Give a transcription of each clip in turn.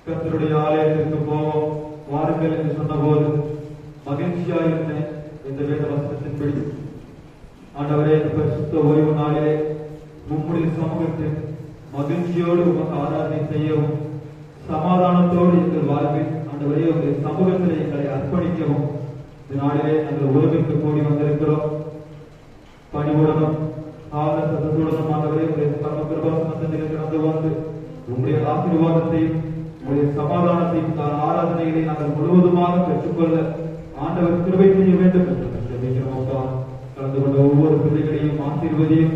கர்த்தருடைய ஆலயத்திற்கு போவோம் வாருங்கள் என்று சொன்னபோது மகிழ்ச்சியாயிருந்தேன். இந்த வேத வசனத்தின்படி ஆண்டவரே, பரிசுத்த ஓய்வு நாளிலே உம்முடைய சமூகத்தில் மகிழ்ச்சியோடு உமக்கு ஆராதனை செய்யவும், சமாதானத்தோடு எங்கள் வாழ்வில் ஆண்டவரே உங்களுடைய சமூகத்தில் எங்களை அர்ப்பணிக்கவும் இந்த நாளிலே நாங்கள் உலகிற்கு கூடி வந்திருக்கிறோம். பணிவுடனும் ஆதர சத்தத்துடனும் ஆண்டவரே உங்களுடைய பரம கிருபாசனத்திலே கடந்து வந்து உங்களுடைய ஆசீர்வாதத்தையும் உங்களுடைய சமாதானத்தையும் ஆராதனைகளை நாங்கள் முழுவதுமாக பெற்றுக்கொள்ள ஆண்டவர் கிருபை செய்ய வேண்டும் என்று ஜெபிக்கிறோம். கலந்து கொண்ட ஒவ்வொரு பிள்ளைகளையும் ஆசீர்வதியும்,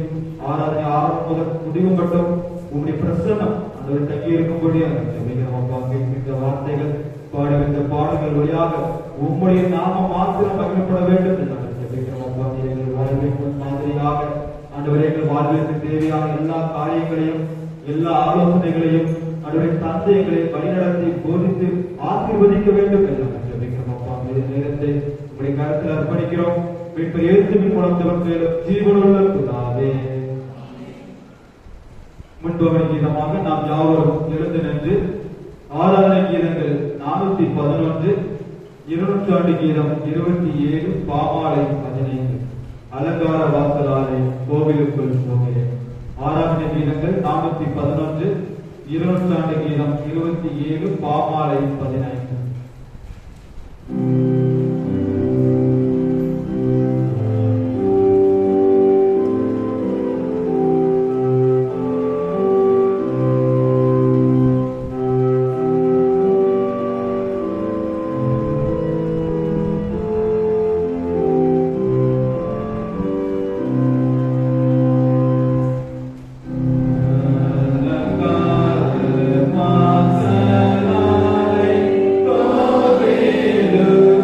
ஆராதனை ஆரம்பம் முதல் முடிவு மட்டும் உங்களுடைய பிரசன்னம் ஆண்டவர் தங்கி இருக்கும்படி ஜெபிக்கிறோம். இந்த வார்த்தைகள் பாடுகின்ற பாடல்கள் வழியாக உம்முடைய நாமம் மாத்திரம் மகிழப்பட வேண்டும் என்று நாங்கள் ஜெபிக்கிறோம். எங்கள் வாழ்வின் மாதிரியாக ஆண்டவரே எங்கள் வாழ்விற்கு தேவையான எல்லா காரியங்களையும் எல்லா ஆலோசனைகளையும் ஆண்டவரே தந்தைகளை வழிநடத்தி போதித்து ஆசீர்வதிக்க வேண்டும் என்று நாங்கள் ஜெபிக்கிறோம். இந்த நேரத்தை உங்களுடைய கருத்தில் அர்ப்பணிக்கிறோம். மீட்பர் இயேசுவின் மூலம் ஜெபம் ஜீவனுள்ள பிதாவே. முன்பவனை கீதமாக நாம் யாவரும் எழுந்து நின்று ஆராதனை கீதங்கள் 411, 200 ஆண்டு கீதம் 27, பாமாலை 15, அலங்கார வாசலாலை கோவிலுக்குள் போகிறேன். ஆராதனை கீதங்கள் 411, 200 ஆண்டு கீதம் 27, பாமாலை 15. Hallelujah.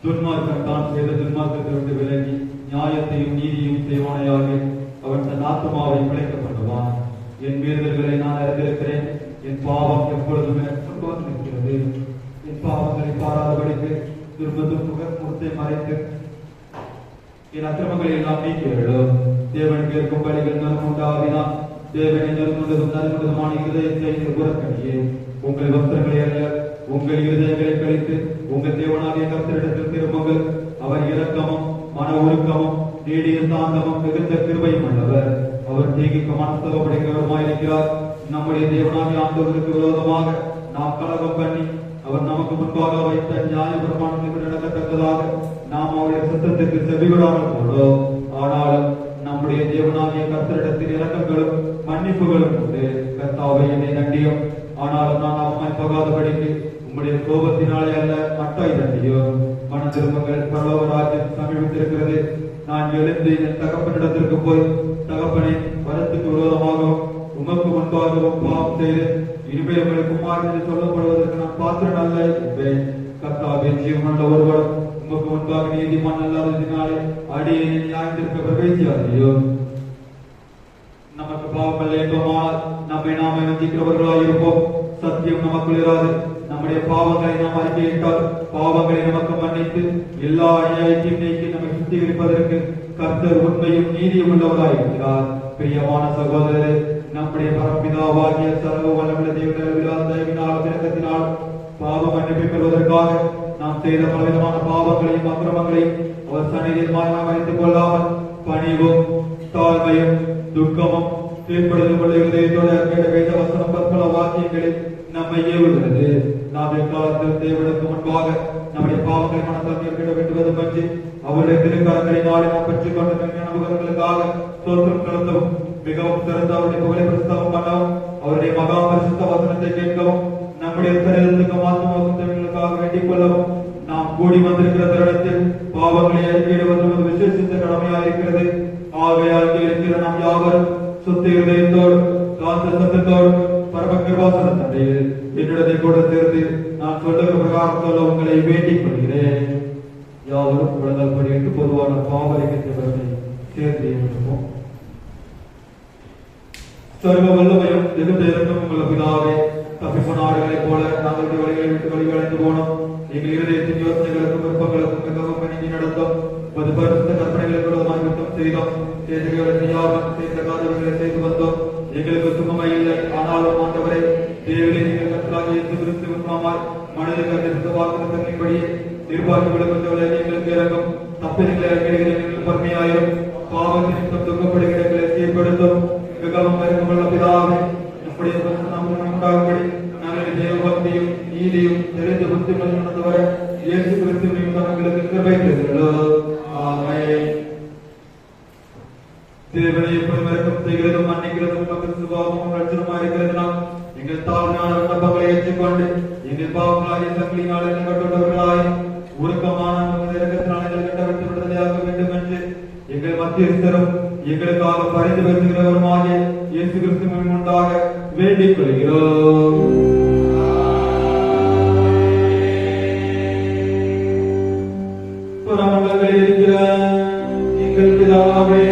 துன்மார்க்கன் தான் செய்த துன்மார்க்கத்தை விட்டு விலகி நியாயத்தையும் நீதியும் செய்வானையாக அவன் தன் ஆத்மாவை பிழைக்க பண்ணுவான். என் மீறுதல்களை நான் அறிந்திருக்கிறேன், என் பாவம் எப்பொழுதும் எனக்கு கொண்டு வந்திருக்கிறது. என் பாவங்களை பாராதபடிக்கு முகத்தை மறைத்து என் அக்கிரமங்களை எல்லாம் நீக்கிவிடும். தேவனுக்கு இருக்கும் பலிகள் நறுமுண்டாவினான். தேவனை நறுமுண்டதும் நறுமுண்டதுமான இருதயத்தை புறக்கணியே. உங்கள் வஸ்திரங்களை அல்ல, உங்கள் இருதயங்களை கழித்து உங்கள் தேவனாகிய கர்த்தரிடத்தில் திரும்புங்கள். அவர் இரக்கமும் மன உருக்கமும் நீடிய சாந்தமும் மிகுந்த கிருபையும் உள்ளவர். அவர் தீங்கிக்கு மனஸ்தவப்படுகிறவருமாயிருக்கிறார். நம்முடைய தேவனாகிய ஆண்டவருக்கு விரோதமாக நாம் கலகம் பண்ணி அவர் நமக்கு முன்பாக வைத்த நியாய பிரமாணங்களுக்கு நடக்கத்தக்கதாக நாம் அவருடைய சத்தத்துக்கு செவிவிடாமல் போனோம். ஆனாலும் நம்முடைய தேவனாகிய கர்த்தரிடத்தில் இரக்கங்களும் மன்னிப்புகளும் உண்டு. கர்த்தாவை என்னை தண்டியும், ஆனாலும் நான் அவமை போகாதபடிக்கு உம்முடைய கோபத்தினாலே அல்ல மட்டாய் தண்டியும். மன திரும்பங்கள் பரலோக ராஜ்யம் சமீபத்திருக்கிறது. நான் எழுந்து என் தகப்பனிடத்திற்கு போய், தகப்பனை வரத்துக்கு விரோதமாகவும் உமக்கு முன்பாகவும் பாவம் செய்து இனிமேல் உங்களுக்கு குமார் என்று சொல்லப்படுவதற்கு நான் பாத்திரன் அல்ல என்பேன். கர்த்தாவே, ஜீவனுள்ள ஒருவரும் உமக்கு முன்பாக நீதிமான் அல்லாததினாலே அடியை நியாயத்திற்கு பிரவேசியாதையோ. நமக்கு பாவங்கள் ஏற்பமானால் நம்மை நாமே வஞ்சிக்கிறவர்களாயிருப்போம். சத்தியம் நமக்குள் இராது. நம்முடைய பாவங்களை நாம் அறிக்கையிட்டால் பாவங்களை நமக்கு மன்னித்து எல்லா அநியாயத்தையும் நீக்கி நம்மை சுத்திகரிப்பதற்கு கர்த்தர் உண்மையும் நீதியும் உள்ளவராயிருக்கிறார். பிரியமான சகோதரரே, நம்முடைய பரம்பிதாவாகிய சர்வ வல்லமுள்ள தேவனால் தயவினாலும் இரக்கத்தினால் பாவ மன்னிப்பை பெறுவதற்காக நாம் செய்த பலவிதமான பாவங்களையும் அக்கிரமங்களையும் அவர் சந்நிதியில் மாயமாக வைத்துக் கொள்ளாமல் பணிவும் தாழ்மையும் துக்கமும் கீழ்ப்படுதல் உள்ள இதயத்தோடு கேட்ட வேத வசனம் பற்பல வாக்கியங்களில் நம்மை ஏவுகிறது. நாம் எக்காலத்தில் தேவனுக்கு முன்பாக நம்முடைய பாவங்களை மனத்தால் ஏற்கிட வேண்டுவது பற்றி அவருடைய திருக்கரங்களை நாளை நாம் பெற்றுக் கொண்ட மென்மையானவர்களுக்காக தோற்றம் செலுத்தவும் மிகவும் சிறந்த அவருடைய புகழை பிரஸ்தாபம் பண்ணவும் அவருடைய மகா பரிசுத்த வசனத்தை கேட்கவும் நம்முடைய சரீரத்துக்கு மாற்றமாக வேண்டிக் கொள்ளவும் நாம் கூடி வந்திருக்கிற தருணத்தில் பாவங்களை அறிக்கையிடுவது விசேஷித்த கடமையாக இருக்கிறது. ஆகையால் இருக்கிற நாம் யாவரும் சுத்த இருதயத்தோடு காந்த சத்தத்தோடு பரம கிருபாசன தண்டையில் என்னிடத்தை கூட சேர்ந்து நான் சொல்லுகிற பிரகாரம் சொல்ல உங்களை வேண்டிக் கொள்கிறேன். யாவரும் குழந்தை படித்து பொதுவான பாவரிக்கத்தை சேர்ந்து இருப்போம். சர்வ வல்லமையும் மிகுந்த இரக்கம் உள்ள பிதாவே, தப்பிப்போன ஆடுகளைப் போல நாங்கள் வழிகளை விட்டு வழிகளைந்து போனோம். எங்கள் இருதயத்தின் யோசனைகளுக்கும் விருப்பங்களுக்கும் மிகவும் பணிந்து நடந்தோம். ஒரு பரிசுத்த கற்பனைகளுக்கு விரோதமாக யுத்தம் செய்தோம். செய்திகளை செய்யாமல் செய்த காரியங்களை செய்து வந்தோம். எங்களுக்கு சுகமை இல்லை. ஆனாலும் ஆண்டவரை தேவனை நீங்கள் கர்த்தராகிய இயேசு கிறிஸ்துவின் நாமத்தில் மனிதர்கள் அறிவித்த வாக்குத்தத்தங்களின்படி எதிர்பார்ப்பு விளக்கத்தவளை எங்களுக்கு இறங்கும். தப்பிதங்களை அறிக்கைகளை எங்களுக்கு பன்மையாயிரும். பாவத்தின் நிமித்தம் துக்கப்படுகிறவர்களை சீர்படுத்தும். மிகவும் இறக்கமுள்ள பிதாவே, நம்முடைய நாமம் உண்டாகும்படி நாங்கள் தேவபக்தியும் நீதியும் தெரிந்து புத்திமதி நடந்தவர இயேசு கிறிஸ்துவின் எங்களுக்கு கிருபை செய்தீர்களோ. ஆமென். தேவனை எப்பொழுதும் இரக்கம் செய்கிறதும் மன்னிக்கிறதும் நமக்கு சுபாவமும் ரட்சணமாக இருக்கிறதுனால் எங்கள் தாழ்மையான விண்ணப்பங்களை ஏற்றுக்கொண்டு எங்கள் பாவங்களாகிய சங்கிலினால் எண்ணப்பட்டவர்களாய் உருக்கமான இரக்கத்தினால் எங்கள் கட்டவிட்டு விடுதலையாக வேண்டும் என்று எங்கள் மத்தியஸ்தரும் எங்களுக்காக பரிந்து பேசுகிறவருமாகிய இயேசு கிறிஸ்துவின் முன்பாக வேண்டிக் கொள்கிறோம். பரமண்டலங்களில் இருக்கிற எங்கள் பிதாவே,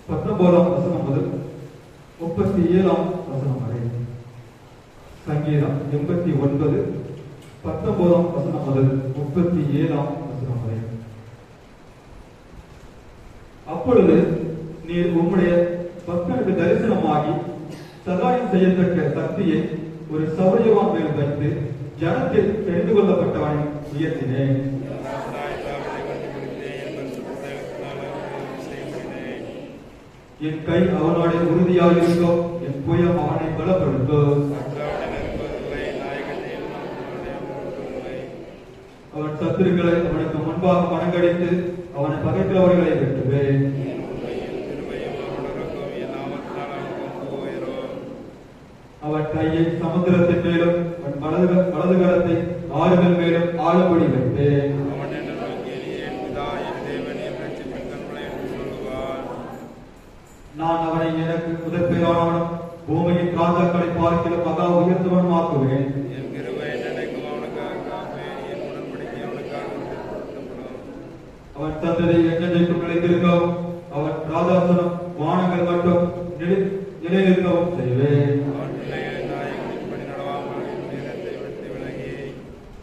19ஆம் வசனம் முதல் 37ஆம் வசனம் வரை. சங்கீதம் 89 19ஆம் வசனம் முதல் 37ஆம் வசனம் வரை. அப்பொழுது நீர் உம்முடைய பக்தனுக்கு தரிசனமாகி சகாயம் செய்யத்தக்க சக்தியை ஒரு சௌரியவான் மேல் வைத்து ஜனத்தில் தெரிந்து கொள்ளப்பட்டவனை உயர்த்தினேன். என் கை அவனோட உறுதியாக இருக்கும், என் புயம் அவனை பலப்படுத்தும். அவன் சத்துருக்களை அவனுக்கு முன்பாக மனங்கடித்து அவனை பகைக்கிறவர்களை வெட்டுவேன். அவன் கையை சமுத்திரத்தின் மேலும் வலது கரத்தை ஆறுகள் மேலும் ஆளும்படி வைத்தேன். நான் அவனை எனக்கு முதற்பெயரானவனும் பூமியின் ராஜாக்களை பார்க்கிற மகா உயர்ந்தவனும் ஆக்குவேன். அவன் தந்ததை எண்ணெய்க்கும் நிலைத்திருக்கவும் அவன் ராஜாசனம் வானங்கள் மட்டும் நிலைநிற்கவும் செய்வேன்.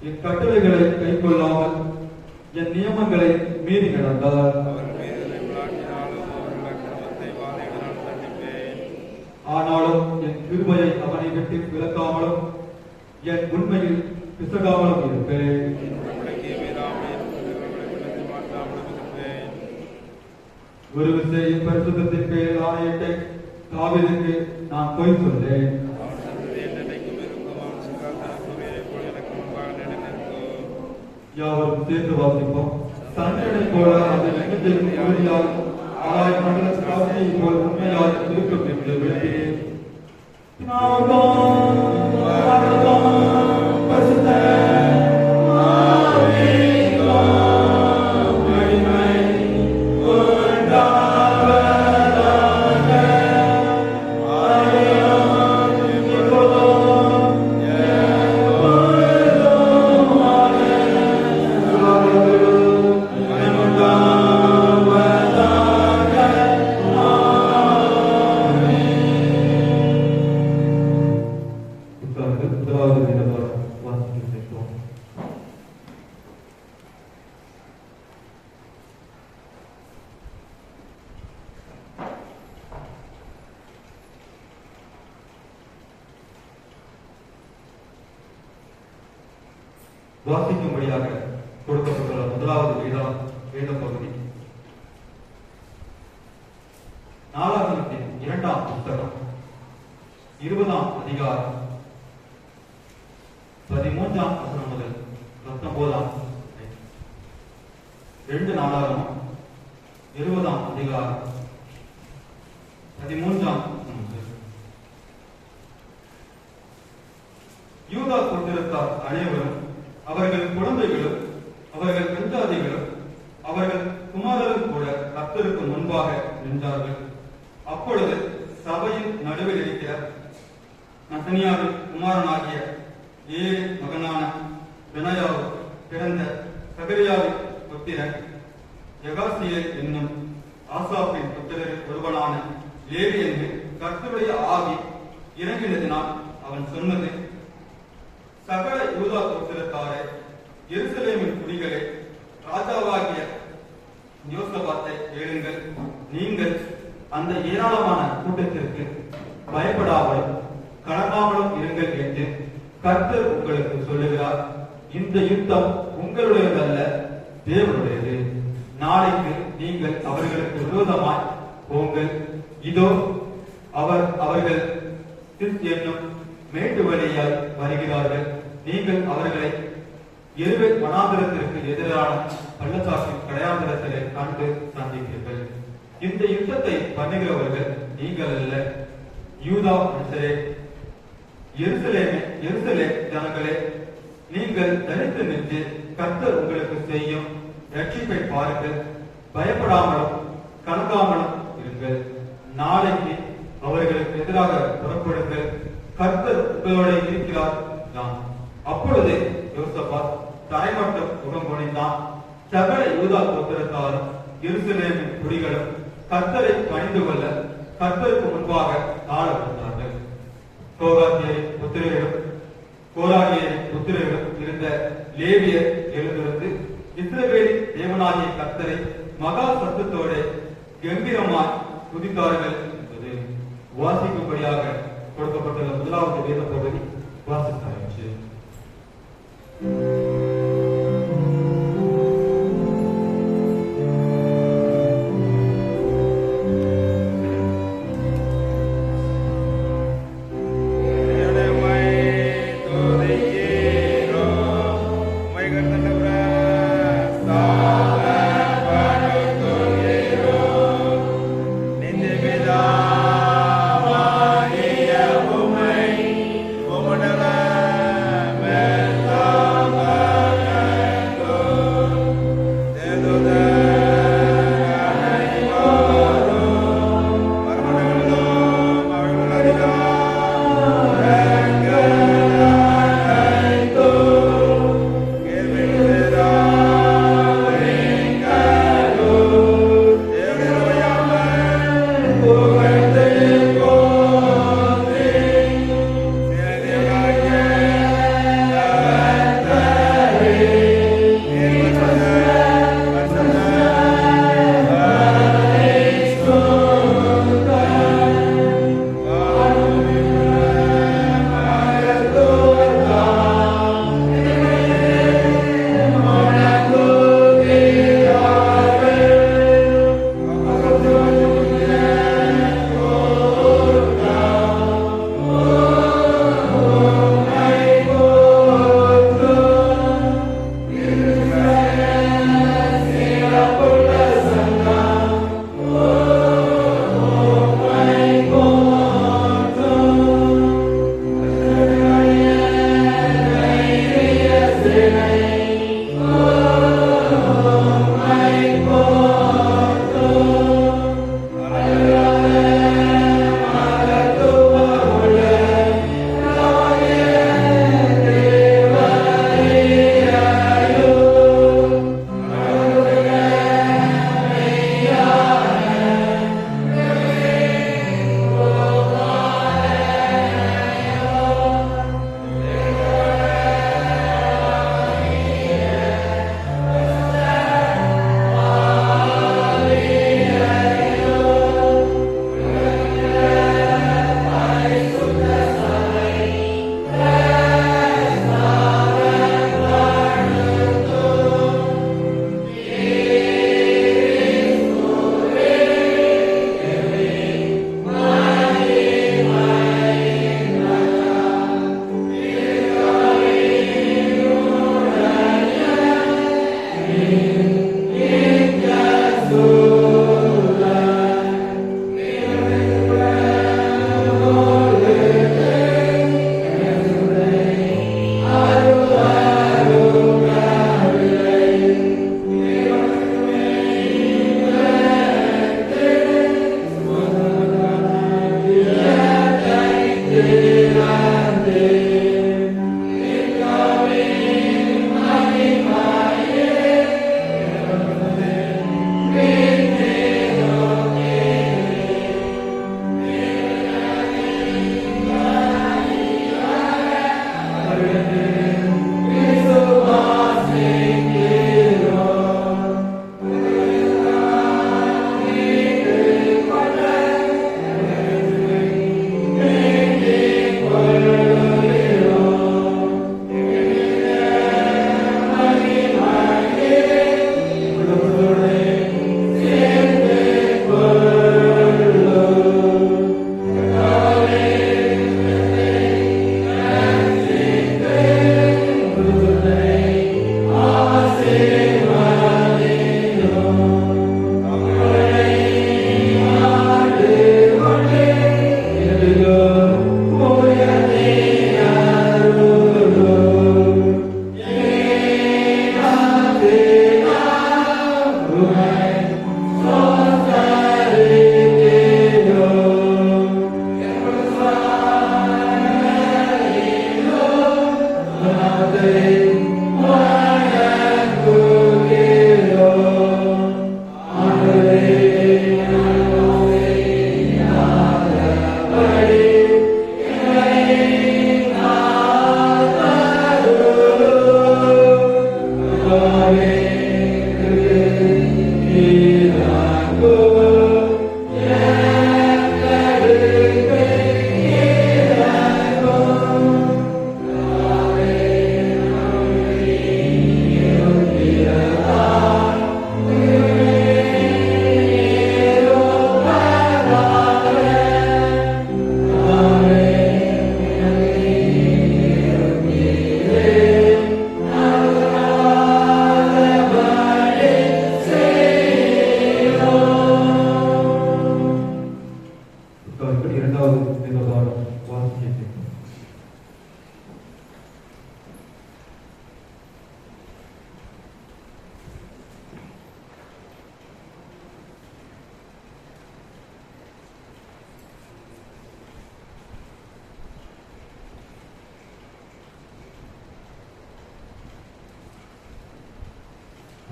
என் கட்டளைகளை கை கொள்ளாமல் என் நியமங்களை மீறி நடந்தார். ஆனாலும் என் கிருபையை அவனை விட்டு விலக்காமலும் என் உண்மையில் பிசகாமலும் இருப்பேன். ஒரு விஷயம் பரிசுத்தத்தின் பேரில் ஆணையிட்டு தாவீதுக்கு நான் பொய் சொன்னேன். யாவரும் சேர்ந்து வாசிப்போம். தண்டனை போல அந்த எண்ணத்திற்கு உறுதியாக ஆராய் மண்டல காவலியை போல் உண்மையாக இருக்கும் என்று விளக்கினேன். வாசிக்கும்படியாக கொடுக்கப்பட்டுள்ள முதலாவது வேத பகுதி நாளாகமத்தின் 2ஆம் புத்தகம் 20ஆம் அதிகாரம் 13ஆம் வசனம் முதல் 19ஆம் 2 நாளாகமம் 20ஆம் அதிகாரம் 13ஆம். யூதா கோத்திரத்தார் அனைவரும் அவர்கள் குழந்தைகளும் அவர்கள் பெண்ஜாதிகளும் அவர்கள் குமாரரும் கூட கர்த்தருக்கு முன்பாக நின்றார்கள். அப்பொழுது சபையின் நடுவில் இருக்கிற நசனியாவின் குமாரனாகிய ஏழு மகனான பெனாயாவு பிறந்த சகரியாவின் புத்திரன் யகாசியேல் என்னும் ஆசாப்பின் புத்திரரில் ஒருவனான லேவி என்று கர்த்தருடைய ஆவி இறங்கினதினால் அவன் சொன்னது, சகல யூதா கோத்திரத்தாரே, எருசலேமின் குடிகளே, ராஜாவாகிய யோசபாத்தை கேளுங்கள். நீங்கள் அந்த ஏராளமான கூட்டத்திற்கு பயப்படாமலும் கலங்காமலும் இருங்கள் என்று கர்த்தர் உங்களுக்கு சொல்லுகிறார். இந்த யுத்தம் உங்களுடையதல்ல, தேவனுடையது. நாளைக்கு நீங்கள் அவர்களுக்கு விரோதமாய் போங்கள். இதோ அவர்கள் என்னும் மேட்டு வழியால் வருகிறார்கள். நீங்கள் அவர்களை எருவேல் வனாந்திரத்திற்கு எதிரான பள்ளத்தாக்கின் கடையாந்திரத்திலே கண்டு சந்திப்பீர்கள். இந்த யுத்தத்தை பண்ணுகிறவர்கள் நீங்கள் அல்ல, யூதா மனுஷரே, எருசலேம் ஜனங்களே, நீங்கள் தனித்து நின்று கர்த்தர் உங்களுக்கு செய்யும் ரட்சிப்பை பாருங்கள். பயப்படாமலும் கலங்காமலும் இருங்கள். நாளைக்கு அவர்களுக்கு எதிராக புறப்படுங்கள். கர்த்தர் உங்களோட இருக்கிறார். அப்பொழுது யோசபாத் தரைமட்டம் முகம் குனிந்தான். சகல யூதா கோத்திரத்தாரும் எருசலேமின் குடிகளும் கர்த்தரை பணிந்து கொள்ள கர்த்தருக்கு முன்பாக தாழப்பட்டார்கள். கோராகியரின் புத்திரர்களும் இருந்த லேவியர் எழுந்திருந்து இஸ்ரவேலின் தேவனாகிய கர்த்தரை மகா சத்தத்தோட கம்பீரமாய் துதித்தார்கள் என்பது வாசிக்கும்படியாக கொடுக்கப்பட்டுள்ள முதலாவது வேத பகுதி வாசித்தாயிற்று. Amen.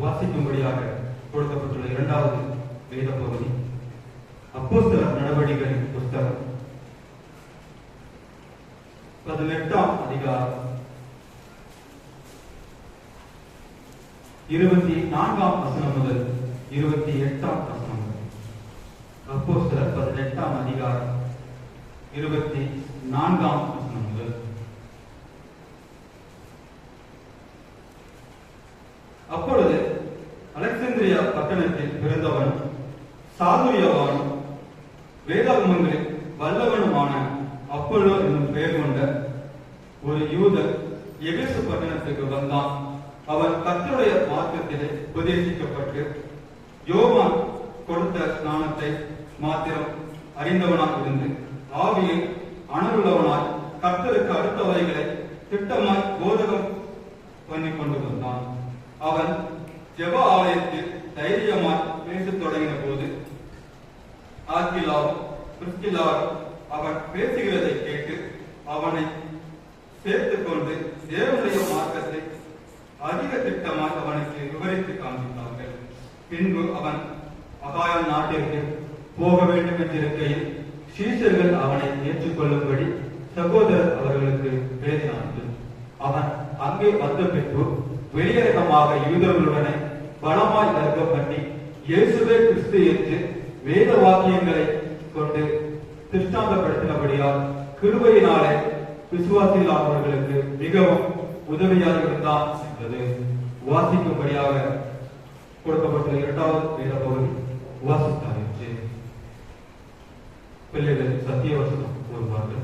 வாசிக்கும்படியாக கொடுக்கப்பட்டுள்ள இரண்டாவது வேத பகுதி அப்போஸ்தலர் நடவடிக்கைகளின் புஸ்தகம் 18ஆம் அதிகாரம் 24ஆம் வசனம் முதல் 28ஆம் வசனம் வரை. அப்போஸ்தலர் 18ஆம் அதிகாரம் 24ஆம் வசனம் முதல். அப்பொழுது அலெக்சாந்திரியா பட்டணத்தில் பிறந்தவனும் சாதுரியவானும் வேதாகமங்களில் வல்லவனுமான அப்போலோ என்னும் பெயர் கொண்ட ஒரு யூதர் எபேசு பட்டணத்துக்கு வந்தான். அவன் கர்த்தருடைய மார்க்கத்திலே உபதேசிக்கப்பட்டு யோவான் கொடுத்த ஸ்நானத்தை மாத்திரம் அறிந்தவனாய் இருந்து ஆவியில் அனலுள்ளவனாய் கர்த்தருக்கு அடுத்தவைகளை திட்டமாய் போதகம் பண்ணி கொண்டு வந்தான். அவன் ஜெப ஆலயத்தில் தைரியமாய் பேசத் தொடங்கின போது ஆக்கிலாவும் பிரிஸ்கில்லாவும் அவன் பேசுகிறதை கேட்டு அவனை சேர்த்துக் கொண்டு தேவனுடைய மார்க்கத்தை அதிக திட்டமாய் அவனுக்கு விவரித்து காண்பித்தார்கள். பின்பு அவன் அகாயா நாட்டிற்கு போக வேண்டும் என்றிருக்கையில் சீஷர்கள் அவனை ஏற்றுக்கொள்ளும்படி சகோதரர் அவர்களுக்கு எழுதினார்கள். அவன் அங்கே வந்த பின்பு வெளியரங்கமாக யூதர்களுடனே பலமாய் தர்க்கம் பண்ணி இயேசுவே கிறிஸ்து என்று வேத வாக்கியங்களை கொண்டு திருஷ்டாந்தப்படுத்தினபடியால் கிருபையினாலே விசுவாசிகளானவர்களுக்கு மிகவும் உதவியாக இருந்தான் என்பது வாசிக்கும்படியாக கொடுக்கப்பட்ட இரண்டாவது வேத பகுதி வாசித்தாயிற்று. பிள்ளைகள் சத்தியவசனம் கூறுவார்கள்.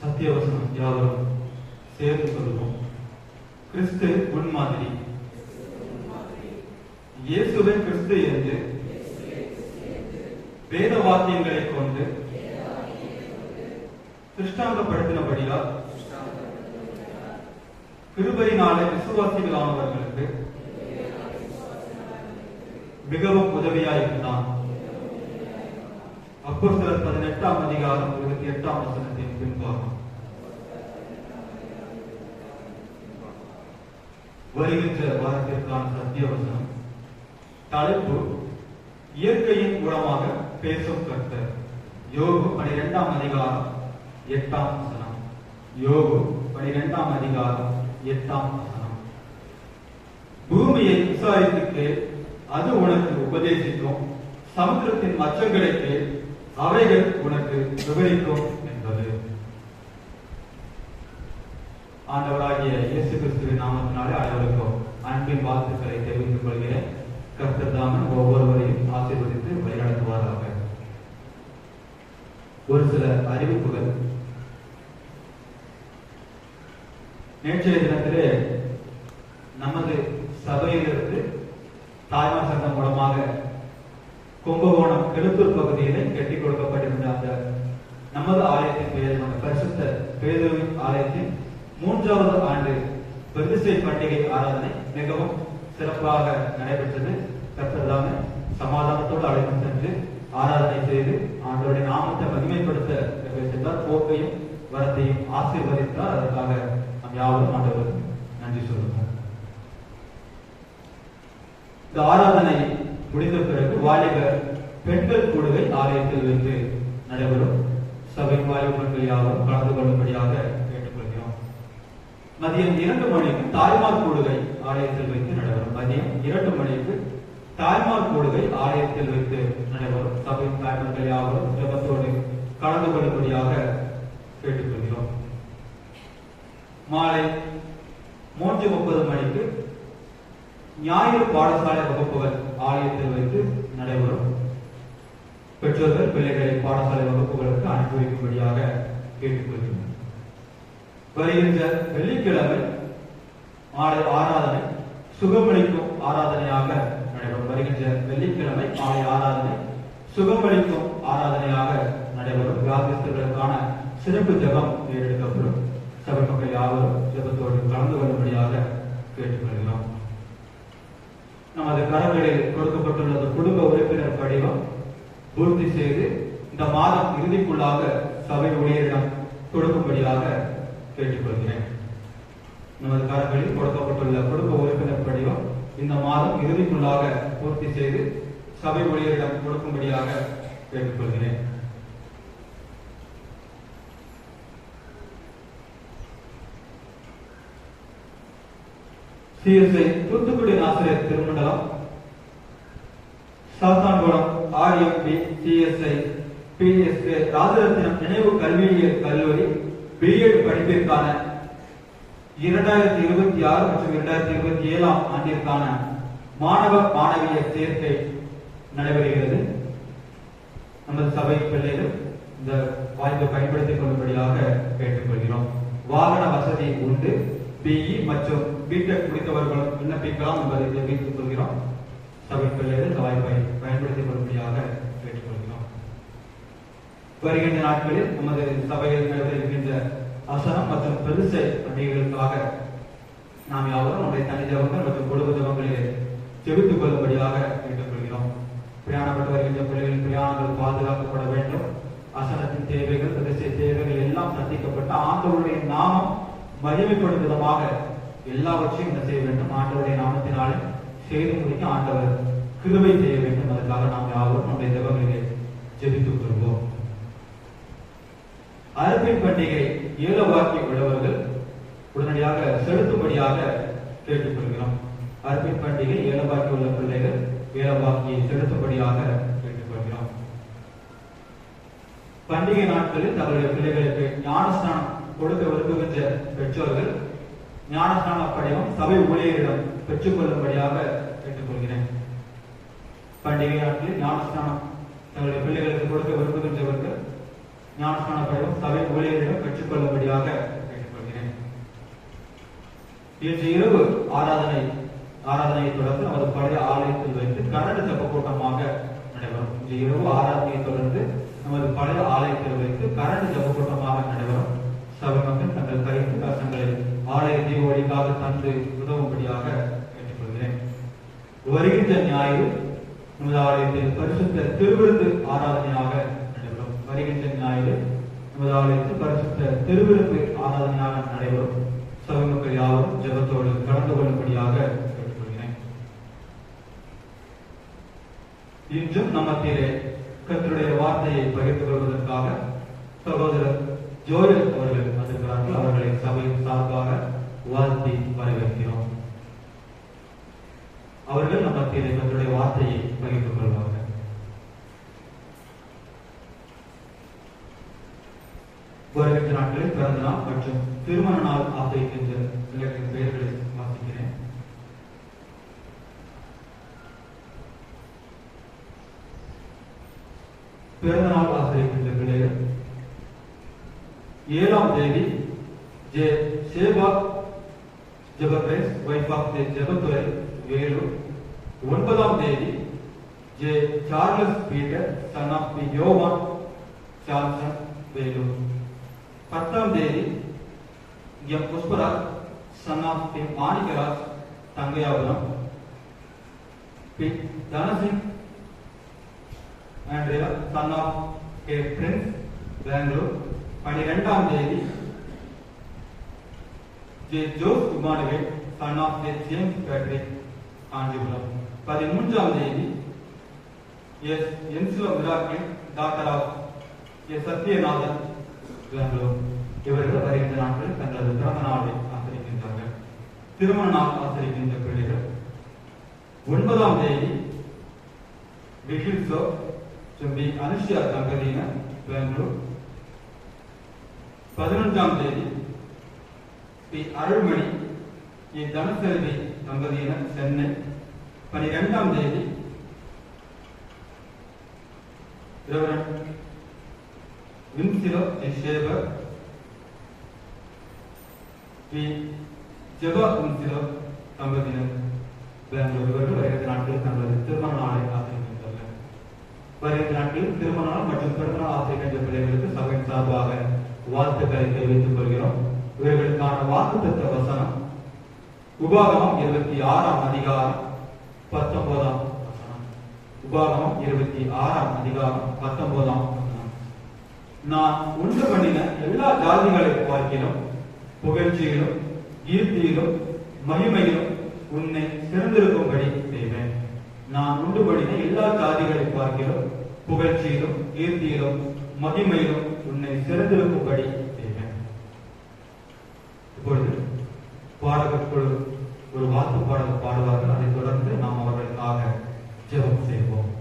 சத்தியவசனம் யாவரும் சேர்ந்து சொல்லுவோம். கிறிஸ்து முன்மாதிரி, இயேசுவே கிறிஸ்து என்று வேத வாக்கியங்களை கொண்டு திருஷ்டாந்தப்படுத்தினபடியால் கிருபையினாலே விசுவாசிகளானவர்களுக்கு மிகவும் உதவியாயிருந்தான். அப்போஸ்தலர் 18ஆம் அதிகாரம் 28ஆம் வசனத்தின் பின்பாகம். வருகின்ற வாரத்திற்கான சத்திய வசனம் தலைப்பு இயற்கையின் மூலமாக பேசும் கர்த்தர். யோபு 12ஆம் அதிகாரம் 8ஆம் வசனம். யோபு 12ஆம் அதிகாரம் 8ஆம் வசனம். பூமியை விசாரித்து அது உனக்கு உபதேசிக்கும், சமுத்திரத்தின் மச்சங்களை கேள், அவைகள் உனக்கு விவரிக்கும் என்பது. ஆண்டவராகிய இயேசு கிறிஸ்துவின் நாமத்தினாலே அனைவருக்கும் அன்பின் வாழ்த்துக்களை தெரிவித்துக் கொள்கிறேன். கர்த்தர் தாமன் ஒவ்வொருவரையும் ஆசீர்வதித்து வழிநடத்துவாராக. ஒரு சில அறிவிப்புகள். நேற்றைய தினத்திலே நமது சபையிலிருந்து தாய்மார் சங்கம் மூலமாக கும்பகோணம் கெடுத்தூர் பகுதியிலே கெட்டிக் கொடுக்கப்பட்டிருந்த அந்த நமது ஆலயத்தின் பெயர் பரிசுத்த பேதுருவின் ஆலயத்தின் 3வது ஆண்டு பெருதிசை பண்டிகை ஆராதனை மிகவும் சிறப்பாக நடைபெற்றது. கர்த்தர் சமாதானத்தோடு அழைத்து சென்று ஆராதனை செய்து ஆண்டவருடைய நாமத்தை மகிமைப்படுத்த சென்றார். போக்கையும் வரத்தையும் ஆசீர்வதித்தார். அதற்காக நாம் யாவரும் ஆண்டவருக்கு நன்றி சொல்லுவோம். இந்த ஆராதனை முடிந்த பிறகு வாலிபர் பெண்கள் கூடுகை ஆலயத்தில் வைத்து நடைபெறும். சபை வாலிபர்கள் யாவரும் கலந்து கொள்ளும்படியாக கேட்டுக்கொள்கிறோம். மதியம் 2 மணிக்கு தாய்மார் கூடுகை ஆலயத்தில் வைத்து நடைபெறும். மதியம் 2 மணிக்கு தாய்மார் கூடுகை ஆலயத்தில் வைத்து நடைபெறும். சபை தாய்மார்கள் யாவரும் ஜெபத்தோடு கலந்து கொள்ளும்படியாக கேட்டுக்கொள்கிறோம். மாலை 3:30 மணிக்கு ஞாயிறு பாடசாலை வகுப்புகள் ஆலயத்தில் வைத்து நடைபெறும். பெற்றோர்கள் பிள்ளைகளை பாடசாலை வகுப்புகளுக்கு அனுப்பி வைக்கும்படியாக கேட்டுக்கொள்கிறோம். வருகின்ற வெள்ளிக்கிழமை மாலை ஆராதனை சுகமளிக்கும் ஆராதனையாக நடைபெறும். வருகின்ற வெள்ளிக்கிழமை மாலை ஆராதனை சுகமளிக்கும் ஆராதனையாக நடைபெறும். வியாதிஸ்தர்களுக்கான சிறப்பு ஜெபம் ஏறெடுக்கப்படும். சபை மக்கள் யாவரும் ஜெபத்தோடு கலந்து கொள்ளும்படியாக கேட்டுக்கொள்கிறோம். நமது கரங்களில் கொடுக்கப்பட்டுள்ள குடும்ப உறுப்பினர் படிவம் பூர்த்தி செய்து இந்த மாதம் இறுதிக்குள்ளாக சபை ஊழியரிடம் கொடுக்கும்படியாக கேட்டுக்கொள்கிறேன். நமது கரங்களில் கொடுக்கப்பட்டுள்ள குடும்ப உறுப்பினர் படிவம் இந்த மாதம் இறுதிக்குள்ளாக பூர்த்தி செய்து சபை ஊழியரிடம் கொடுக்கும்படியாக கேட்டுக்கொள்கிறேன். சிஎஸ்ஐ தூத்துக்குடி ஆசிரியர் திருமண்டலம், Sathankulam RMP CSI BSA Rajarathnam நினைவு கல்வியியல் கல்லூரி பிஎட் படிப்பிற்கான 2026 மற்றும் 2027 ஆண்டிற்கான மாணவ மாணவியர் சேர்க்கை நடைபெறுகிறது. நமது சபை பிள்ளைகள் இந்த வாய்ப்பை பயன்படுத்திக் கொள்ளும்படியாக கேட்டுக்கொள்கிறோம். வாகன வசதி உண்டு. பிஇ மற்றும் பிடெக் முடித்தவர்களும் விண்ணப்பிக்கலாம் என்பதை தெரிவித்துக் கொள்கிறோம். சபை பிள்ளைகள் இந்த வாய்ப்பை பயன்படுத்திக் கொள்ளும்படியாக கேட்டுக்கொள்கிறோம். வருகின்ற நாட்களில் நமது சபையில் நடைபெறுகின்ற அசனம் மற்றும் பெருசை பண்டிகைகளுக்காக நாம் யாவரும் நம்முடைய தனி ஜபங்கள் மற்றும் குடும்ப ஜபங்களிலே ஜெபித்துக் கொள்ளும்படியாக கேட்டுக்கொள்கிறோம். பிரயாணப்பட்டு வருகின்ற பிள்ளைகளின் பிரயாணங்கள் பாதுகாக்கப்பட வேண்டும். அசனத்தின் தேவைகள், பெருசை தேவைகள் எல்லாம் சந்திக்கப்பட்ட ஆண்டவருடைய நாமம் மகிமைப்படும் விதமாக எல்லாவற்றையும் என்ன செய்ய வேண்டும்? ஆண்டவருடைய நாமத்தினாலே செய்து முடிக்க ஆண்டவர் கிருபை செய்ய வேண்டும். அதற்காக நாம் யாவரும் நம்முடைய ஜெபங்களிலே ஜெபித்துக் கொள்வோம். அறுப்பின் பண்டிகை ஏலவாக்கி உள்ளவர்கள் உடனடியாக செலுத்தும்படியாக கேட்டுக்கொள்கிறோம். அறுப்பின் பண்டிகை ஏலவாக்கி உள்ள பிள்ளைகள் ஏலவாக்கியை செலுத்தும்படியாக கேட்டுக்கொள்கிறோம். பண்டிகை நாட்களில் தங்களுடைய பிள்ளைகளுக்கு ஞானஸ்நானம் கொடுக்க விரும்புகின்ற பெற்றோர்கள் ஞானஸ்நான படிவம் சபை ஊழியரிடம் பெற்றுக் கொள்ளும்படியாக கேட்டுக்கொள்கிறேன். பண்டிகை நாட்களில் ஞானஸ்நானம் தங்களுடைய பிள்ளைகளுக்கு கொடுக்க விரும்புகின்றவர்கள் ஞானஸ்நான படிவம் சபை ஊழியரிடம் பெற்றுக் கொள்ளும்படியாக கேட்டுக்கொள்கிறேன். இன்று இரவு ஆராதனை ஆராதனையை தொடர்ந்து நமது பழைய ஆலயத்தில் வைத்து கரடு ஜப கூட்டமாக நடைபெறும். இந்த இரவு ஆராதனையை தொடர்ந்து நமது பழைய ஆலயத்தில் வைத்து கரடு ஜப கூட்டமாக நடைபெறும். சபை மக்கள் தங்கள் கைது கஷ்டங்களை ஆலய தீபாவளிக்காக தந்து உதவும்படியாக கேட்டுக்கொள்கிறேன். வருகின்ற ஞாயிறு நமது ஆலயத்தில் பரிசுத்த திருவிருந்து ஆராதனையாக நடைபெறும். வருகின்ற ஞாயிறு நமது ஆலயத்தில் பரிசுத்த திருவிருந்து ஆராதனையாக நடைபெறும். சபை மக்கள் யாரும் ஜெபத்தோடு கலந்து கொள்ளும்படியாக கேட்டுக்கொள்கிறேன். இன்றும் நம்மத்திலே கர்த்தருடைய வார்த்தையை பகிர்ந்து கொள்வதற்காக சகோதரர் ஜோயல் அவர்கள் வந்திருக்கிறார்கள். அவர்களை சபையின் சார்பாக வாழ்த்தி வரவேற்கிறோம். அவர்கள் நம்மத்திலே கர்த்தருடைய வார்த்தையை பகிர்ந்து கொள்வார்கள். வருகின்ற நாட்களில் பிறந்த நாள் மற்றும் திருமண நாள் ஆசிரிக்கின்ற சிலரின் பெயர்களை வாசிக்கிறேன். பிறந்த நாள் ஆசிரிக்கின்ற பிள்ளைகள் 7ஆம் தேதி J Seva Jebares wife of the Jebathurai Vellore. 9ஆம் தேதி J Charles Peter son of the Yovan Johnson Vellore. 10ஆம் தேதி M Pushparaj son of the Manickaraj Thangaiyapuram. P Dhanasingh Andrea son of K Prince Bangalore. 12ஆம் தேதி J Jose Emmanuel son of the James Patrick Kanchipuram. 13ஆம் தேதி எஸ் என்சிலோ miracle doctor of S Sathyanathan Bangalore. இவர்கள் வருகின்ற நாட்களில் தங்களது பிறந்த நாளை ஆசிரிக்கின்றார்கள். திருமண நாள் ஆசிரிக்கின்ற பிள்ளைகள் 9ஆம் தேதி விகில்சோ பி அனுஷியா தம்பதியினர் பெங்களூர். 11ஆம் தேதி பி அருள்மணி தனசெல்வி தம்பதியினர் சென்னை. 12ஆம் தேதி ரெவரண்ட் வின்சிலோ ஷேபர் பி ஜெபா வின்சிலோ தம்பதியினர் பெங்களூர். இவர்கள் வருகின்ற நாட்களில் தங்களது திருமண நாளை ஆசிரிக்கின்றனர். வருகின்ற நாட்களில் திருமண நாள் மற்றும் பிறந்தநாள் ஆசிரிக்கின்ற பிள்ளைகளுக்கு சபையின் சார்பாக வாழ்த்துக்களை தெரிவித்துக் கொள்கிறோம். இவர்களுக்கான வாக்குத்தத்த வசனம் உபாகமம் 26ஆம் அதிகாரம் 19ஆம் வசனம். உபாகமம் 26ஆம் அதிகாரம் 19ஆம் வசனம். நான் உண்டு பண்ணின எல்லா ஜாதிகளை பார்க்கிலும் புகழ்ச்சியிலும் கீர்த்தியிலும் மகிமையிலும் உன்னை சிறந்திருக்கும்படி செய்வேன். நான் உண்டு பண்ணின எல்லா ஜாதிகளை பார்க்கிலும் புகழ்ச்சியிலும் கீர்த்தியிலும் மகிமையிலும் உன்னை சிறந்திருக்கும்படி செய்வேன். இப்பொழுது பாடகர்கள் ஒரு வாக்கு பாடல் பாடுவார்கள். அதைத் தொடர்ந்து நாம் அவர்களுக்காக ஜெபம் செய்வோம்.